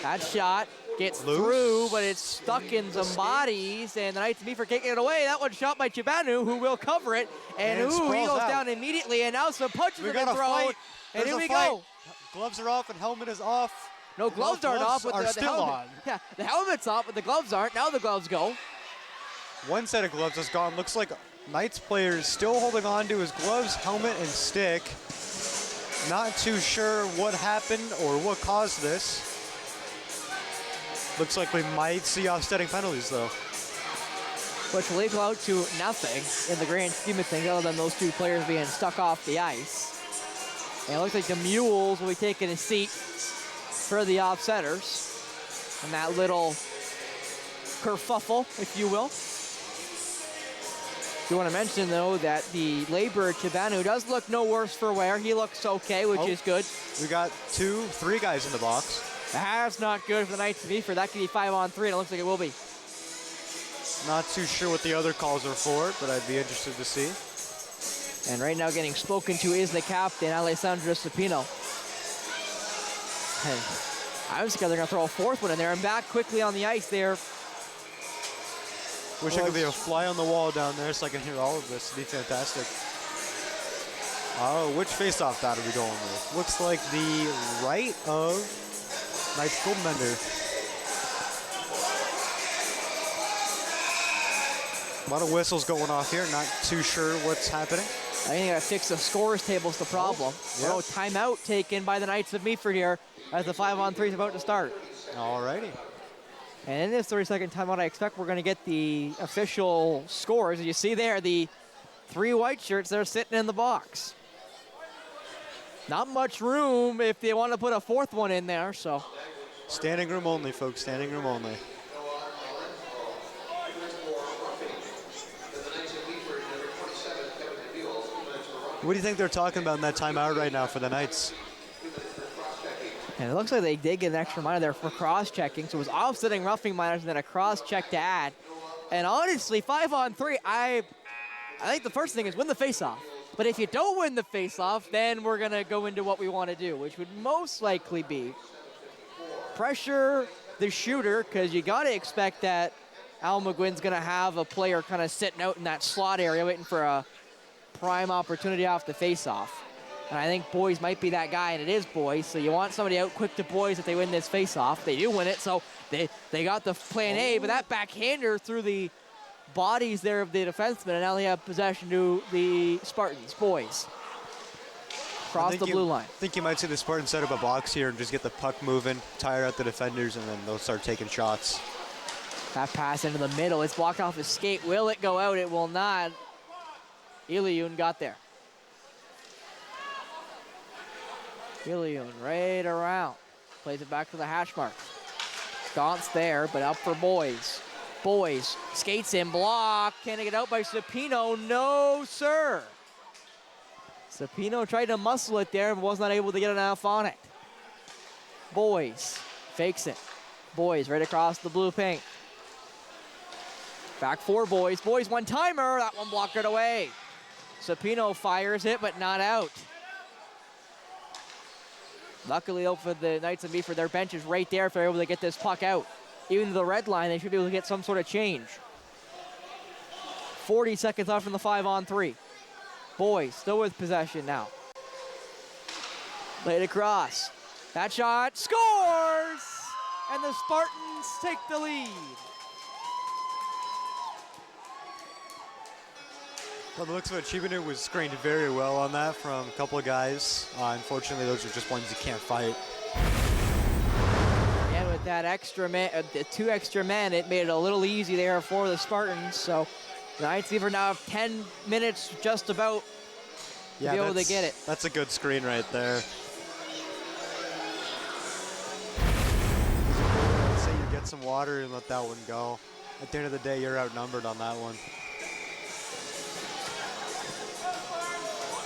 That shot gets through, but it's stuck in some bodies, and the Knights of Meaford kicking it away. That one shot by Chibanu, who will cover it, and he goes down immediately, and now some punches have been thrown. And here we go. Gloves are off and helmet is off. No, gloves aren't off, but the still helmet. on. Yeah, the helmet's off, but the gloves aren't. Now the gloves go. One set of gloves is gone. Looks like Knights players still holding on to his gloves, helmet, and stick. Not too sure what happened or what caused this. Looks like we might see offsetting penalties, though. Which will equal out to nothing in the grand scheme of things, other than those two players being stuck off the ice. And it looks like the Mules will be taking a seat for the offsetters. And that little kerfuffle, if you will. Do want to mention, though, that the laborer Chibanu does look no worse for wear. He looks okay, which is good. We got 3 guys in the box. That's not good for the Knights of Meaford. That could be 5-on-3, and it looks like it will be. Not too sure what the other calls are for, but I'd be interested to see. And right now getting spoken to is the captain, Alessandro Cepino. And I was scared they're going to throw a 4th one in there, and back quickly on the ice there. Wish I could be a fly on the wall down there so I can hear all of this. It'd be fantastic. Oh, which face-off bat are we going with? Looks like the right of Knights Goldbender. A lot of whistles going off here. Not too sure what's happening. I think I gotta fix the scores table's the problem. Oh, timeout taken by the Knights of Meaford here as the 5-on-3 is about to start. Alrighty. And in this 30-second timeout, I expect we're gonna get the official scores. As you see there, the 3 white shirts that are sitting in the box. Not much room if they want to put a 4th one in there, so. Standing room only, folks, standing room only. What do you think they're talking about in that timeout right now for the Knights? And it looks like they did get an extra minor there for cross-checking, so it was offsetting roughing minors and then a cross-check to add. And honestly, 5-on-3, I think the first thing is win the faceoff. But if you don't win the faceoff, then we're going to go into what we want to do, which would most likely be pressure the shooter, because you got to expect that Almaguin's going to have a player kind of sitting out in that slot area waiting for a prime opportunity off the faceoff. And I think Boys might be that guy, and it is Boys. So you want somebody out quick to Boys if they win this faceoff. They do win it, so they got the plan A, but that backhander through the bodies there of the defenseman, and now they have possession to the Spartans. Boys across the blue line. I think you might see the Spartans set up a box here and just get the puck moving, tire out the defenders, and then they'll start taking shots. That pass into the middle. It's blocked off his skate. Will it go out? It will not. Iliun got there. Iliun right around. Plays it back to the hash mark. Gaunt's there, but up for Boys. Boys skates in, block. Can it get out by Sapino? No, sir. Sapino tried to muscle it there, but was not able to get enough on it. Boys fakes it. Boys right across the blue paint. Back for Boys. Boys one-timer. That one blocked it away. Sapino fires it, but not out. Luckily, though, for the Knights of Meaford, their bench is right there if they're able to get this puck out. Even to the red line, they should be able to get some sort of change. 40 seconds left from the 5-on-3. Boys still with possession now. Laid across. That shot scores! And the Spartans take the lead. Well, the looks of it, Chibanu was screened very well on that from a couple of guys. Unfortunately, those are just ones you can't fight. And with that extra man, the 2 extra men, it made it a little easy there for the Spartans. So the Knights Meaford now have 10 minutes just about to be able to get it. That's a good screen right there. Let's say you get some water and let that one go. At the end of the day, you're outnumbered on that one.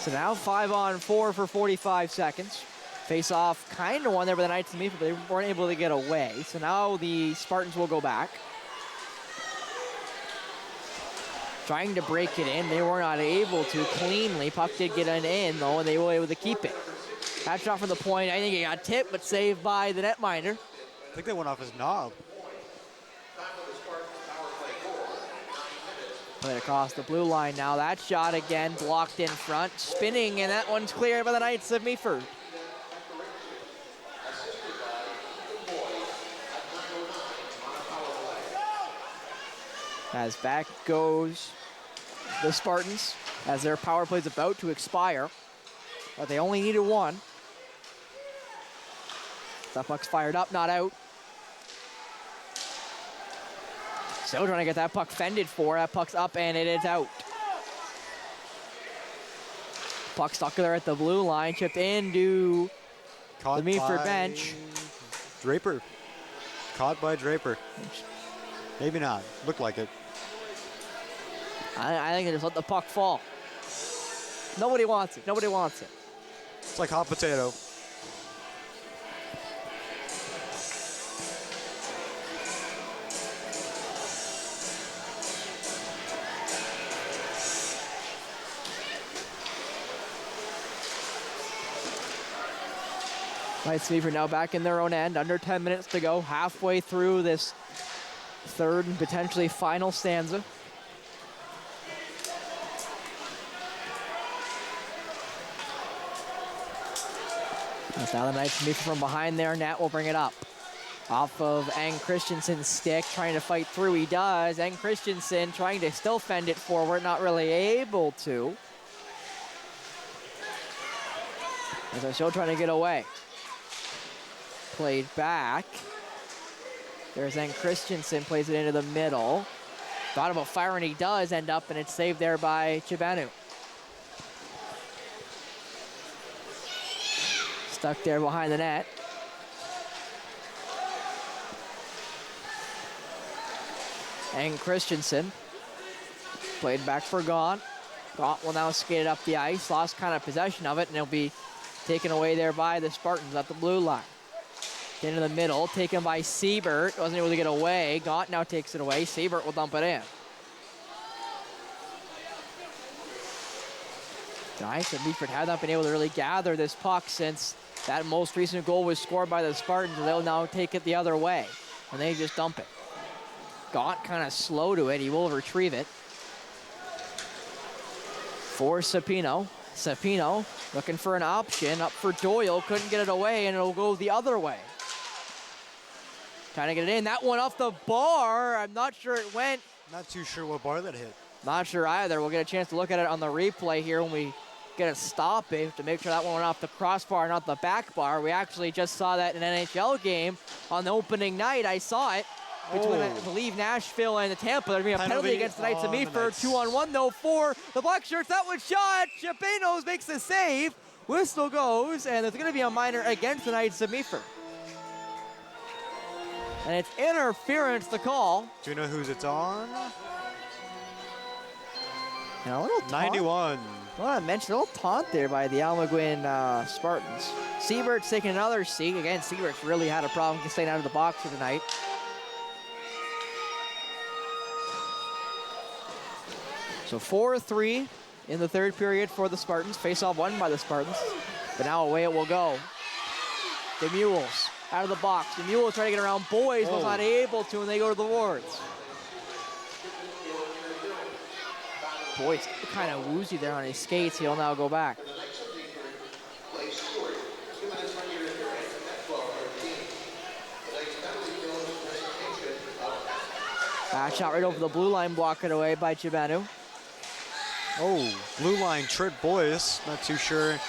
So now 5-on-4 for 45 seconds. Face off kind of won there by the Knights of Meaford, but they weren't able to get away. So now the Spartans will go back. Trying to break it in. They were not able to cleanly. Puck did get an in, though, and they were able to keep it. That shot from the point. I think it got tipped, but saved by the netminder. I think they went off his knob. Played across the blue line now. That shot again blocked in front. Spinning, and that one's cleared by the Knights of Meaford. As back goes the Spartans as their power play is about to expire. But they only needed one. That puck's fired up, not out. Still trying to get that puck fended for. That puck's up and it is out. Puck stuck there at the blue line, chipped into the Meaford bench. Draper. Caught by Draper. Maybe not. Looked like it. I think they just let the puck fall. Nobody wants it. Nobody wants it. It's like hot potato. Knights Meaford now back in their own end. Under 10 minutes to go. Halfway through this third and potentially final stanza. That's now the Knights Meaford from behind there. Nat will bring it up. Off of Ang Christensen's stick, trying to fight through. He does. Ang Christensen trying to still fend it forward, not really able to. As they're still trying to get away. Played back. There's Ang Christensen, plays it into the middle. Thought about firing, he does end up, and it's saved there by Chibanu. Stuck there behind the net. Ang Christensen. Played back for Gaunt. Gaunt will now skate it up the ice. Lost kind of possession of it, and it'll be taken away there by the Spartans at the blue line. Into the middle, taken by Siebert. Wasn't able to get away. Gaunt now takes it away. Siebert will dump it in. Knights of Meaford have not been able to really gather this puck since that most recent goal was scored by the Spartans, and they'll now take it the other way, and they just dump it. Gaunt kind of slow to it. He will retrieve it. For Sapino. Sapino looking for an option. Up for Doyle. Couldn't get it away, and it'll go the other way. Trying to get it in. That one off the bar. I'm not sure it went. Not too sure what bar that hit. Not sure either. We'll get a chance to look at it on the replay here when we get a stop it to make sure that one went off the crossbar, not the back bar. We actually just saw that in an NHL game on the opening night. I saw it between, I believe, Nashville and the Tampa. There'd be a penalty against the Knights of Meaford. 2-on-1 though for the Black Shirts. That was shot. Chapenos makes the save. Whistle goes, and there's going to be a minor against the Knights of Meaford. And it's interference, the call. Do you know whose it's on? And a little 91. I want to mention a little taunt there by the Almaguin Spartans. Siebert's taking another seat. Again, Siebert's really had a problem staying out of the box for tonight. So 4-3 in the third period for the Spartans. Face-off won by the Spartans. But now away it will go. The Mules out of the box. The Mules trying to get around Boys, was not able to, and they go to the wards. Boys kind of woozy there on his skates. He'll now go back. Back shot right over the blue line, blocked it away by Chibanu. Oh, blue line tripped Boyce. Not too sure.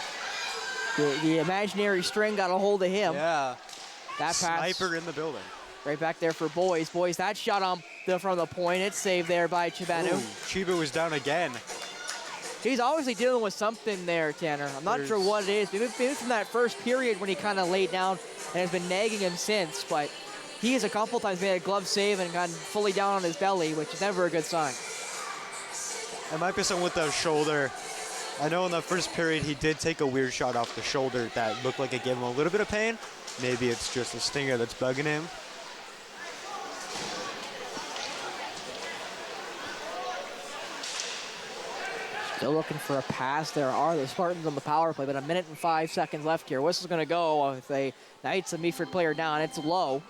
The imaginary string got a hold of him. Yeah. That pass. Sniper in the building. Right back there for Boys. Boys, that shot on from the point. It's saved there by Chibanu. Chiba was down again. He's obviously dealing with something there, Tanner. I'm not sure what it is. Maybe from that first period when he kind of laid down and has been nagging him since, but he has a couple times made a glove save and gotten fully down on his belly, which is never a good sign. It might be something with the shoulder. I know in the first period he did take a weird shot off the shoulder that looked like it gave him a little bit of pain. Maybe it's just a stinger that's bugging him. Still looking for a pass. There are the Spartans on the power play, but 1 minute and 5 seconds left here. Whistle's going to go with a Knights of Meaford player down. It's low.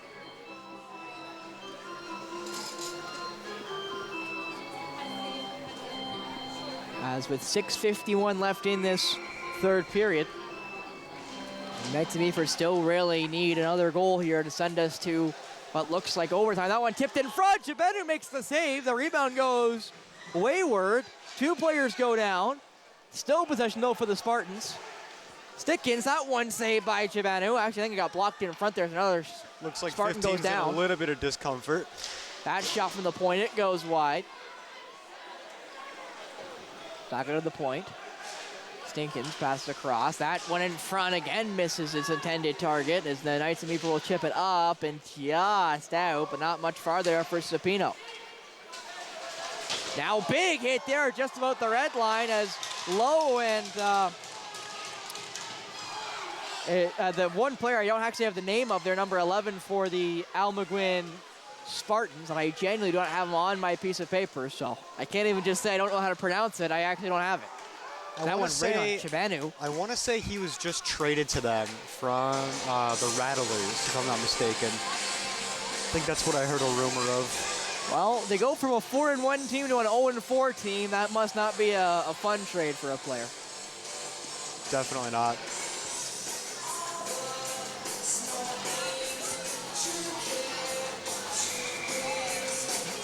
As with 6:51 left in this third period, Knights of Meaford still really need another goal here to send us to what looks like overtime. That one tipped in front. Chibanu makes the save. The rebound goes wayward. 2 players go down. Still possession, though, for the Spartans. Stickins, that one saved by Chibanu. Actually, I think it got blocked in front. There's another Looks like Spartan goes 15's down. in a little bit of discomfort. That shot from the point, it goes wide. Back out of the point. Stinkins passes across. That one in front again misses its intended target as the Knights of Meaford will chip it up and just out, but not much farther for Sapino. Now big hit there, just about the red line as Lowe and the one player I don't actually have the name of, their number 11 for the Almaguin Spartans, and I genuinely don't have them on my piece of paper, so I can't even just say I don't know how to pronounce it. I actually don't have it. That one right on Chibanu. I want to say he was just traded to them from the Rattlers, if I'm not mistaken. I think that's what I heard a rumor of. Well, they go from a 4-1 team to an 0-4 team. That must not be a fun trade for a player. Definitely not.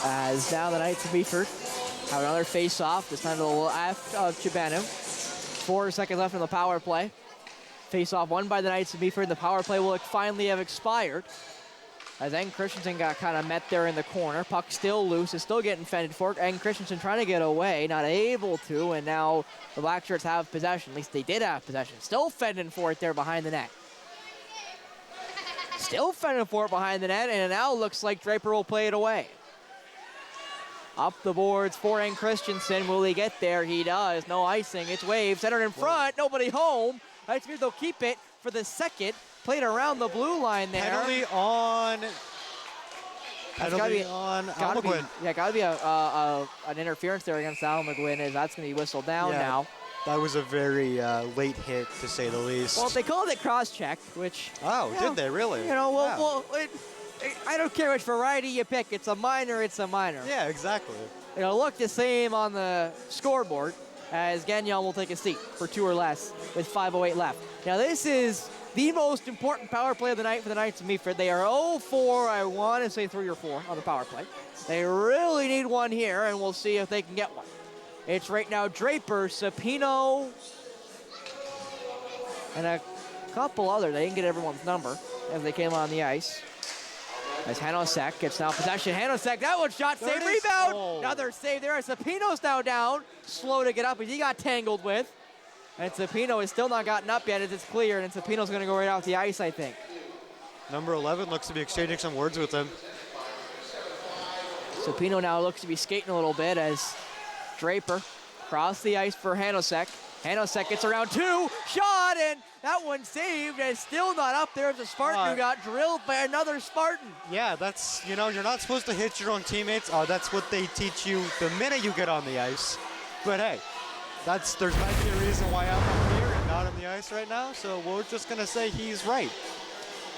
As now the Knights of Meaford have another face-off, this time to the left of Chibanu. 4 seconds left on the power play. Face-off won by the Knights of Meaford. The power play will finally have expired. As Eng Christensen got kind of met there in the corner. Puck still loose, is still getting fended for. Eng Christensen trying to get away, not able to, and now the Black Shirts have possession. At least they did have possession. Still fending for it there behind the net. Still fending for it behind the net, and it now looks like Draper will play it away. Up the boards for Eng Christensen. Will he get there? He does. No icing. It's waved. Centered in front. Nobody home. Knights of Meaford, they'll keep it for the second. Played around the blue line there. Penalty on Almaguin. Yeah, gotta be an interference there against Almaguin, as that's gonna be whistled down now. That was a very late hit, to say the least. Well, they called it cross-check, which... Oh, did they really? You know, Wow. I don't care which variety you pick. It's a minor, it's a minor. Yeah, exactly. It'll look the same on the scoreboard as Gagnon will take a seat for 2 or less with 5:08 left. Now, this is the most important power play of the night for the Knights of Meaford. They are 0-4, I want to say 3 or 4 on the power play. They really need one here, and we'll see if they can get one. It's right now Draper, Sapino, and a couple others. They didn't get everyone's number as they came on the ice. As Hanosek gets now possession. Hanosek, that one shot, save, rebound. Oh. Another save there. Sapino's now down. Slow to get up, but he got tangled with. And Sapino has still not gotten up yet as it's cleared, and Sapino's going to go right off the ice, I think. Number 11 looks to be exchanging some words with him. Sapino now looks to be skating a little bit as Draper across the ice for Hanosek. Hanosek gets around 2, shot, and that one saved and still not up there. It's a Spartan who got drilled by another Spartan. Yeah, that's, you know, you're not supposed to hit your own teammates. That's what they teach you the minute you get on the ice. But hey, there might be a reason why I'm up here and not on the ice right now, so we're just going to say he's right.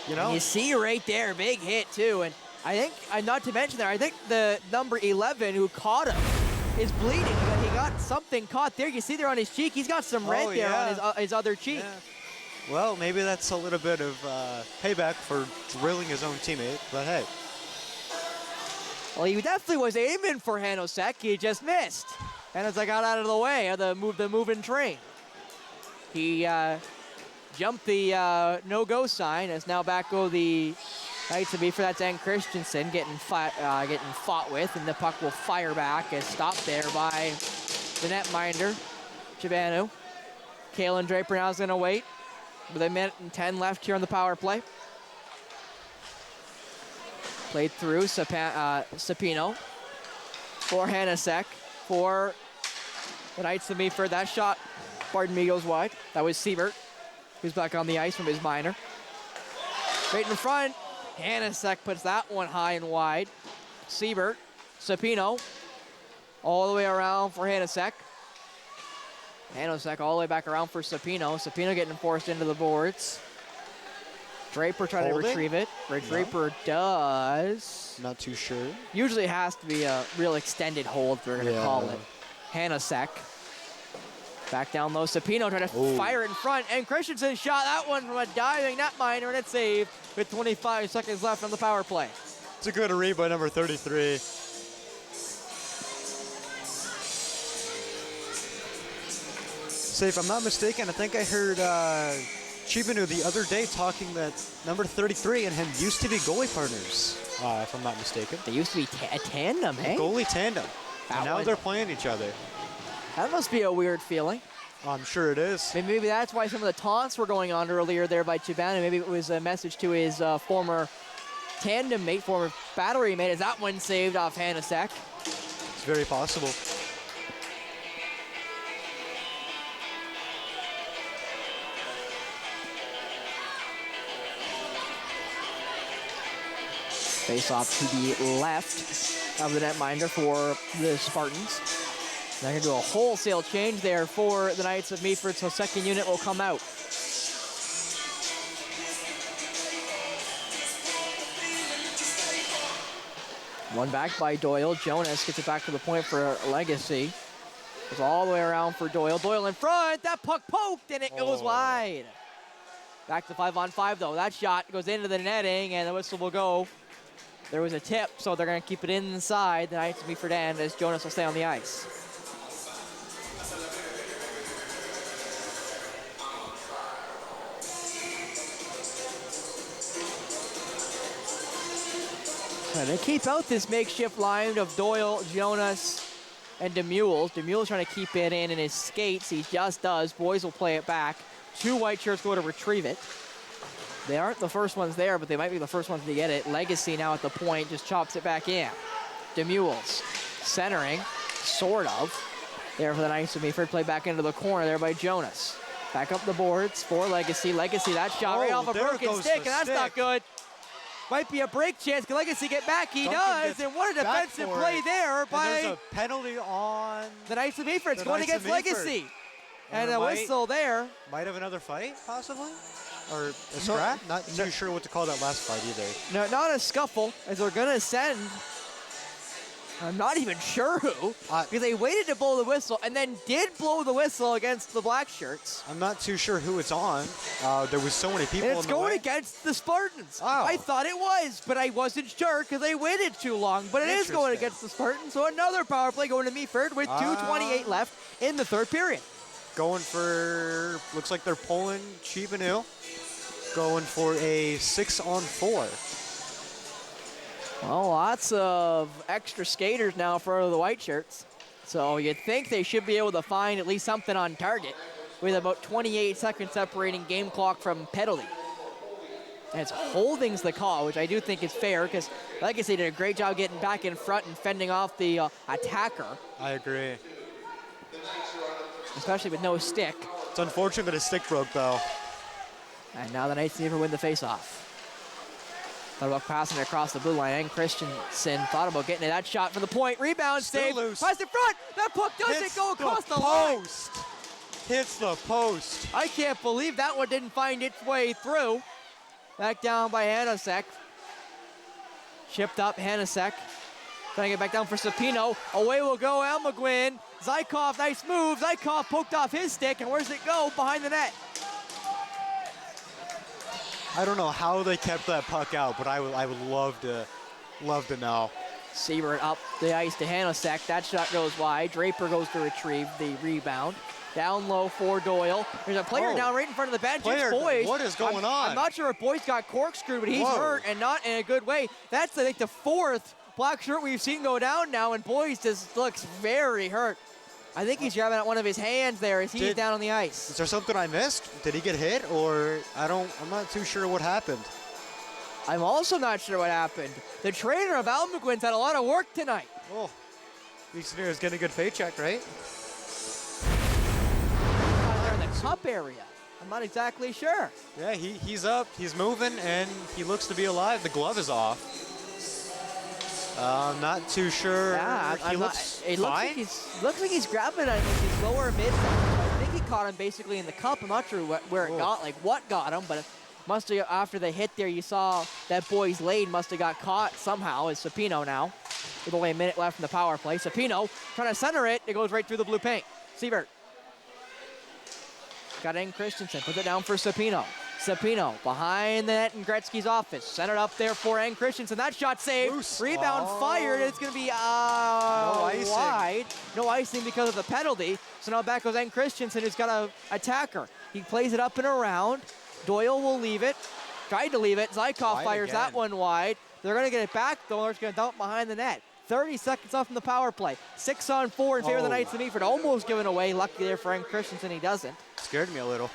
You know? And you see right there, big hit too, and I think, not to mention there, I think the number 11 who caught him is bleeding, but he got something caught there. You see there on his cheek, he's got some red there on his other cheek. Yeah. Well, maybe that's a little bit of payback for drilling his own teammate, but hey. Well, he definitely was aiming for Hanosek, he just missed. Hanosek got out of the way of the moving train. He jumped the no-go sign, as now back go the Knights of Meaford. That's Ann Christensen getting fought with, and the puck will fire back as stopped there by the netminder, Chibanu. Kalen Draper now is going to wait with 1:10 left here on the power play. Played through Sapino for Hanosek for the Knights of Meaford. That shot, goes wide. That was Siebert, who's back on the ice from his minor. Right in front. Hanosek puts that one high and wide. Siebert, Sapino, all the way around for Hanosek. Hanosek all the way back around for Sapino. Sapino getting forced into the boards. Draper trying to retrieve it. Draper does. Not too sure. Usually it has to be a real extended hold, if we're going to call it. Hanosek. Back down low. Sapino trying to fire it in front, and Christensen shot that one from a diving netminder, and it's saved with 25 seconds left on the power play. It's a good read by number 33. Say, if I'm not mistaken, I think I heard Chibanu the other day talking that number 33 and him used to be goalie partners, if I'm not mistaken. They used to be a tandem, eh? Goalie tandem. And now they're playing each other. That must be a weird feeling. I'm sure it is. Maybe that's why some of the taunts were going on earlier there by Chibanu. Maybe it was a message to his former tandem mate, former battery mate, as that one saved off Hanosek. It's very possible. Face off to the left of the netminder for the Spartans. They're going to do a wholesale change there for the Knights of Meaford, so second unit will come out. One back by Doyle. Jonas gets it back to the point for Legacy. Goes all the way around for Doyle. Doyle in front. That puck poked, and it goes wide. Back to 5-on-5, though. That shot goes into the netting, and the whistle will go. There was a tip, so they're going to keep it inside the Knights of Meaford end as Jonas will stay on the ice. So they keep out this makeshift line of Doyle, Jonas, and Demules. Demules trying to keep it in his skates. He just does. Boys will play it back. 2 white shirts go to retrieve it. They aren't the first ones there, but they might be the first ones to get it. Legacy now at the point just chops it back in. Demules centering, sort of. There for the Knights of Meaford. Play back into the corner there by Jonas. Back up the boards for Legacy. Legacy, that shot right off a broken stick, and that's not good. Might be a break chance. Can Legacy get back? He does. And what a defensive play there by there's a penalty on the Knights of Meaford. It's going against Legacy. and a whistle there. Might have another fight, possibly? Or a scrap? Not too sure what to call that last fight either. No, not a scuffle, as they're going to send. I'm not even sure who, because they waited to blow the whistle and then did blow the whistle against the black shirts. I'm not too sure who it's on. There was so many people And it's in the going way. against the Spartans. Oh. I thought it was, but I wasn't sure because they waited too long. But it is going against the Spartans, so another power play going to Meaford with 2:28 left in the third period. Going for, looks like they're pulling Chibanu. Going for a 6-on-4. Well, lots of extra skaters now for the white shirts. So you'd think they should be able to find at least something on target with about 28 seconds separating game clock from penalty. And it's holding's the call, which I do think is fair because, like I said, they did a great job getting back in front and fending off the attacker. I agree. Especially with no stick. It's unfortunate that his stick broke, though. And now the Knights never win the face-off. Thought about passing it across the blue line. And Christensen thought about getting to that shot for the point. Rebound save. Loose. Pass in front. That puck doesn't go across the line. Hits the post. I can't believe that one didn't find its way through. Back down by Hanasek. Chipped up Hanasek. Trying to get back down for Sapino. Away will go Almaguin. Zykov, nice move. Zykov poked off his stick, and where's it go? Behind the net. I don't know how they kept that puck out, but I would love to know. Siebert up the ice to Hanasek. That shot goes wide. Draper goes to retrieve the rebound. Down low for Doyle. There's a player down right in front of the bench. It's Boyes. What is going on? I'm not sure if Boyes got corkscrewed, but he's hurt and not in a good way. That's, I think, the fourth black shirt we've seen go down now, and Boyes just looks very hurt. I think he's grabbing at one of his hands there as he's down on the ice. Is there something I missed? Did he get hit, or I'm not too sure what happened. I'm also not sure what happened. The trainer of Almaguin's had a lot of work tonight. Oh, Eastoner is getting a good paycheck, right? They're in the cup area. I'm not exactly sure. Yeah, he's up, he's moving, and he looks to be alive. The glove is off. I'm not too sure. Yeah, he looks fine. Looks like he's grabbing I think his lower mid. I think he caught him basically in the cup. I'm not sure where it got, like what got him, but it must have, after the hit there, you saw that Boyes Lade must have got caught somehow. It's Sapino now, with only a minute left in the power play. Sapino trying to center it. It goes right through the blue paint. Siebert got in Christensen, puts it down for Sapino. Sapino behind the net in Gretzky's office. Centered up there for N. Christensen. That shot saved. Loose. Rebound fired. It's going to be No icing. wide. No icing because of the penalty. So now back goes N. Christensen, who's got an attacker. He plays it up and around. Doyle will leave it. Tried to leave it. Zykov Wide fires that again. one wide. They're going to get it back, though. They're going to dump behind the net. 30 seconds off from the power play. 6-on-4 in favor of the Knights of Meaford. Almost given away. Lucky there for N. Christensen. He doesn't. Scared me a little.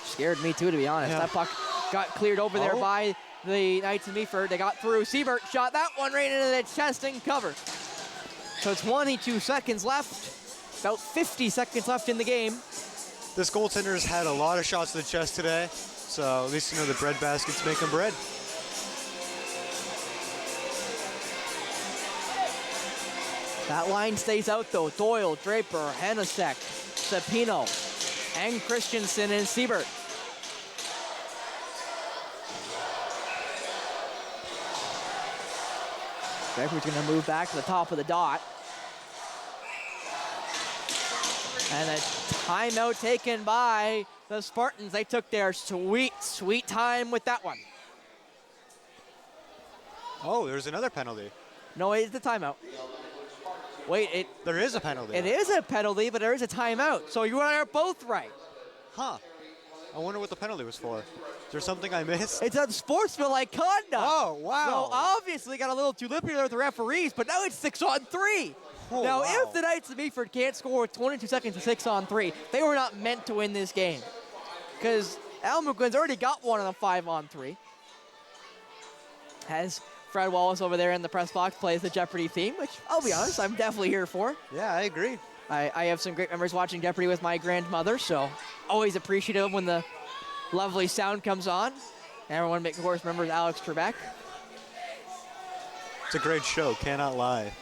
Scared me too, to be honest. Yeah. That puck got cleared over there by the Knights of Meaford. They got through. Siebert shot that one right into the chest and covered. So 22 seconds left. About 50 seconds left in the game. This goaltender's had a lot of shots to the chest today, so at least you know the bread basket's making bread. That line stays out though. Doyle, Draper, Hanasek, Sapino, and Christensen and Siebert. Draper's going to move back to the top of the dot. And a timeout taken by the Spartans. They took their sweet, sweet time with that one. Oh, there's another penalty. No, it's the timeout. Wait, there is a penalty. It is a penalty, but there is a timeout. So you and I are both right. Huh. I wonder what the penalty was for. Is there something I missed? It's unsportsmanlike conduct. Oh, wow. So obviously got a little too lippy there with the referees, but now it's 6-on-3. Oh, now, wow. if the Knights of Meaford can't score with 22 seconds to 6-on-3, they were not meant to win this game. Because Almaguin's already got one on a 5-on-3. Has Fred Wallace over there in the press box plays the Jeopardy theme, which I'll be honest, I'm definitely here for. Yeah, I agree. I have some great memories watching Jeopardy with my grandmother, so always appreciative when the lovely sound comes on. Everyone, of course, remembers Alex Trebek. It's a great show, cannot lie.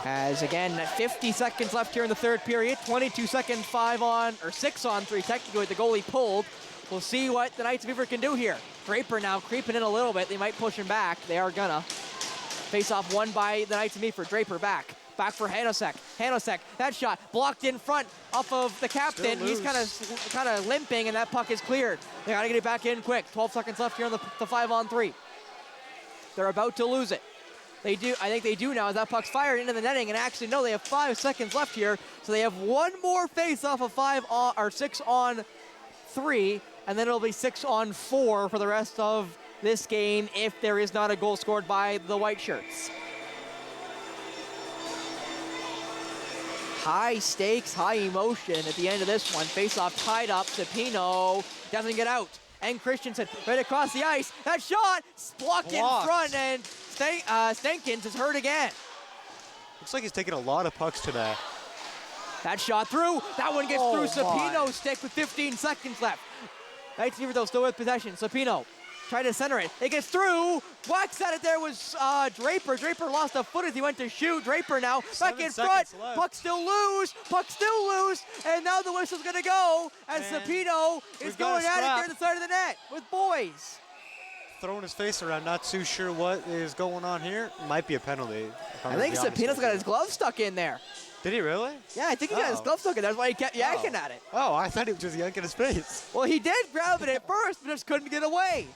As again, 50 seconds left here in the third period. 22 seconds, 6 on 3 technically with the goalie pulled. We'll see what the Knights of Meaford can do here. Draper now creeping in a little bit. They might push him back. They are gonna. Face-off won by the Knights of Meaford. Draper back. Back for Hanosek. Hanosek, that shot blocked in front off of the captain. He's kind of limping, and that puck is cleared. They gotta get it back in quick. 12 seconds left here on the 5-on-3. They're about to lose it. They do. I think they do now as that puck's fired into the netting, and actually no, they have 5 seconds left here, so they have one more face-off of 6-on-3, and then it'll be 6-on-4 for the rest of this game if there is not a goal scored by the White Shirts. High stakes, high emotion at the end of this one. Face-off tied up. Cepino doesn't get out. And Christensen right across the ice. That shot blocked in front, and Stankins is hurt again. Looks like he's taking a lot of pucks today. That shot through. That one gets through Cepino's stick with 15 seconds left. Knights of Meaford though still with possession. Cepino trying to center it. It gets through. Whacks at it there was Draper. Draper lost a foot as he went to shoot. Draper now back in front. Puck still loose. Puck still loose. And now the whistle's going to go as Cepino is going at it there at the side of the net with boys. Throwing his face around, not too sure what is going on here. Might be a penalty. I think Cepino's got his glove stuck in there. Did he really? Yeah, I think he got his glove stuck in there. That's why he kept yanking at it. Oh, I thought he was just yanking his face. Well, he did grab it at first, but just couldn't get away.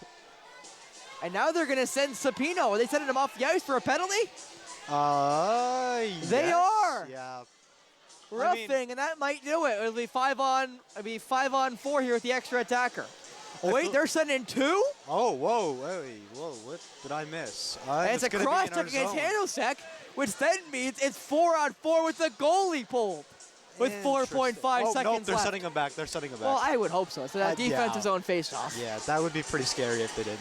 And now they're going to send Cepino. Are they sending him off the ice for a penalty? They are. Yeah. Roughing, and that might do it. It'll be 5-on-4 here with the extra attacker. Oh, wait, they're sending 2? Oh, whoa, what did I miss? And it's a cross-check against Hanosek, which then means it's 4-on-4 with the goalie pulled with 4.5 seconds nope, they're left. setting him back. They're setting him back. Well, I would hope so. So that defensive zone face-off. Yeah, that would be pretty scary if they didn't.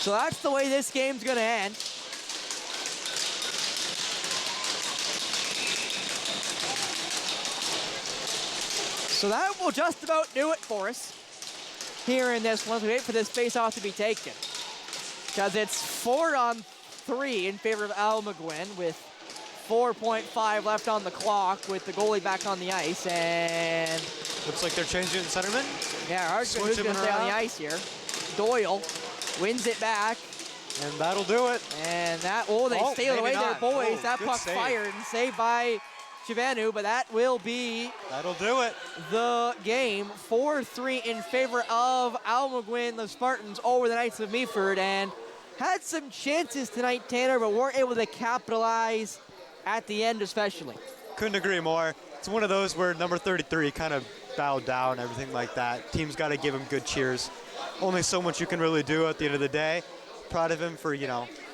So that's the way this game's going to end. So that will just about do it for us here in this one. We wait for this face-off to be taken, because it's 4-on-3 in favor of Almaguin with 4.5 left on the clock with the goalie back on the ice. And looks like they're changing centerman. Yeah, who's going to stay on the ice here? Doyle wins it back. And that'll do it. And that, they steal away their boys. That puck fired and saved by Chivanu, but that'll do it. The game 4-3 in favor of Almaguin, the Spartans, over the Knights of Meaford, and had some chances tonight, Tanner, but weren't able to capitalize at the end especially. Couldn't agree more. It's one of those where number 33 kind of bowed down, everything like that. Team's got to give him good cheers. Only so much you can really do at the end of the day. Proud of him for,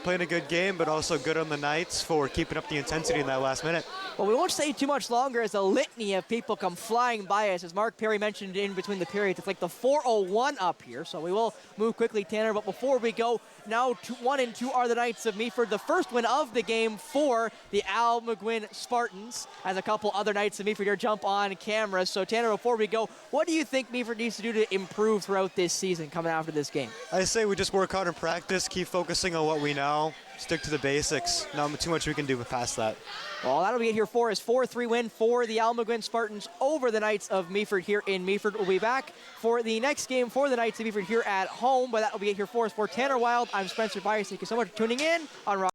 playing a good game, but also good on the Knights for keeping up the intensity in that last minute. Well, we won't stay too much longer as a litany of people come flying by us. As Mark Perry mentioned in between the periods, it's like the 4:01 up here, so we will move quickly, Tanner. But before we go, now 1 and 2 are the Knights of Meaford. The first win of the game for the Almaguin Spartans, as a couple other Knights of Meaford here jump on camera. So, Tanner, before we go, what do you think Meaford needs to do to improve throughout this season coming after this game? I say we just work hard in practice, keep focusing on what we know, stick to the basics. Not too much we can do past that. Well, that'll be it here for us. 4-3 win for the Almaguin Spartans over the Knights of Meaford here in Meaford. We'll be back for the next game for the Knights of Meaford here at home, but that'll be it here for us. For Tanner Wild, I'm Spencer Byers. Thank you so much for tuning in on Rock.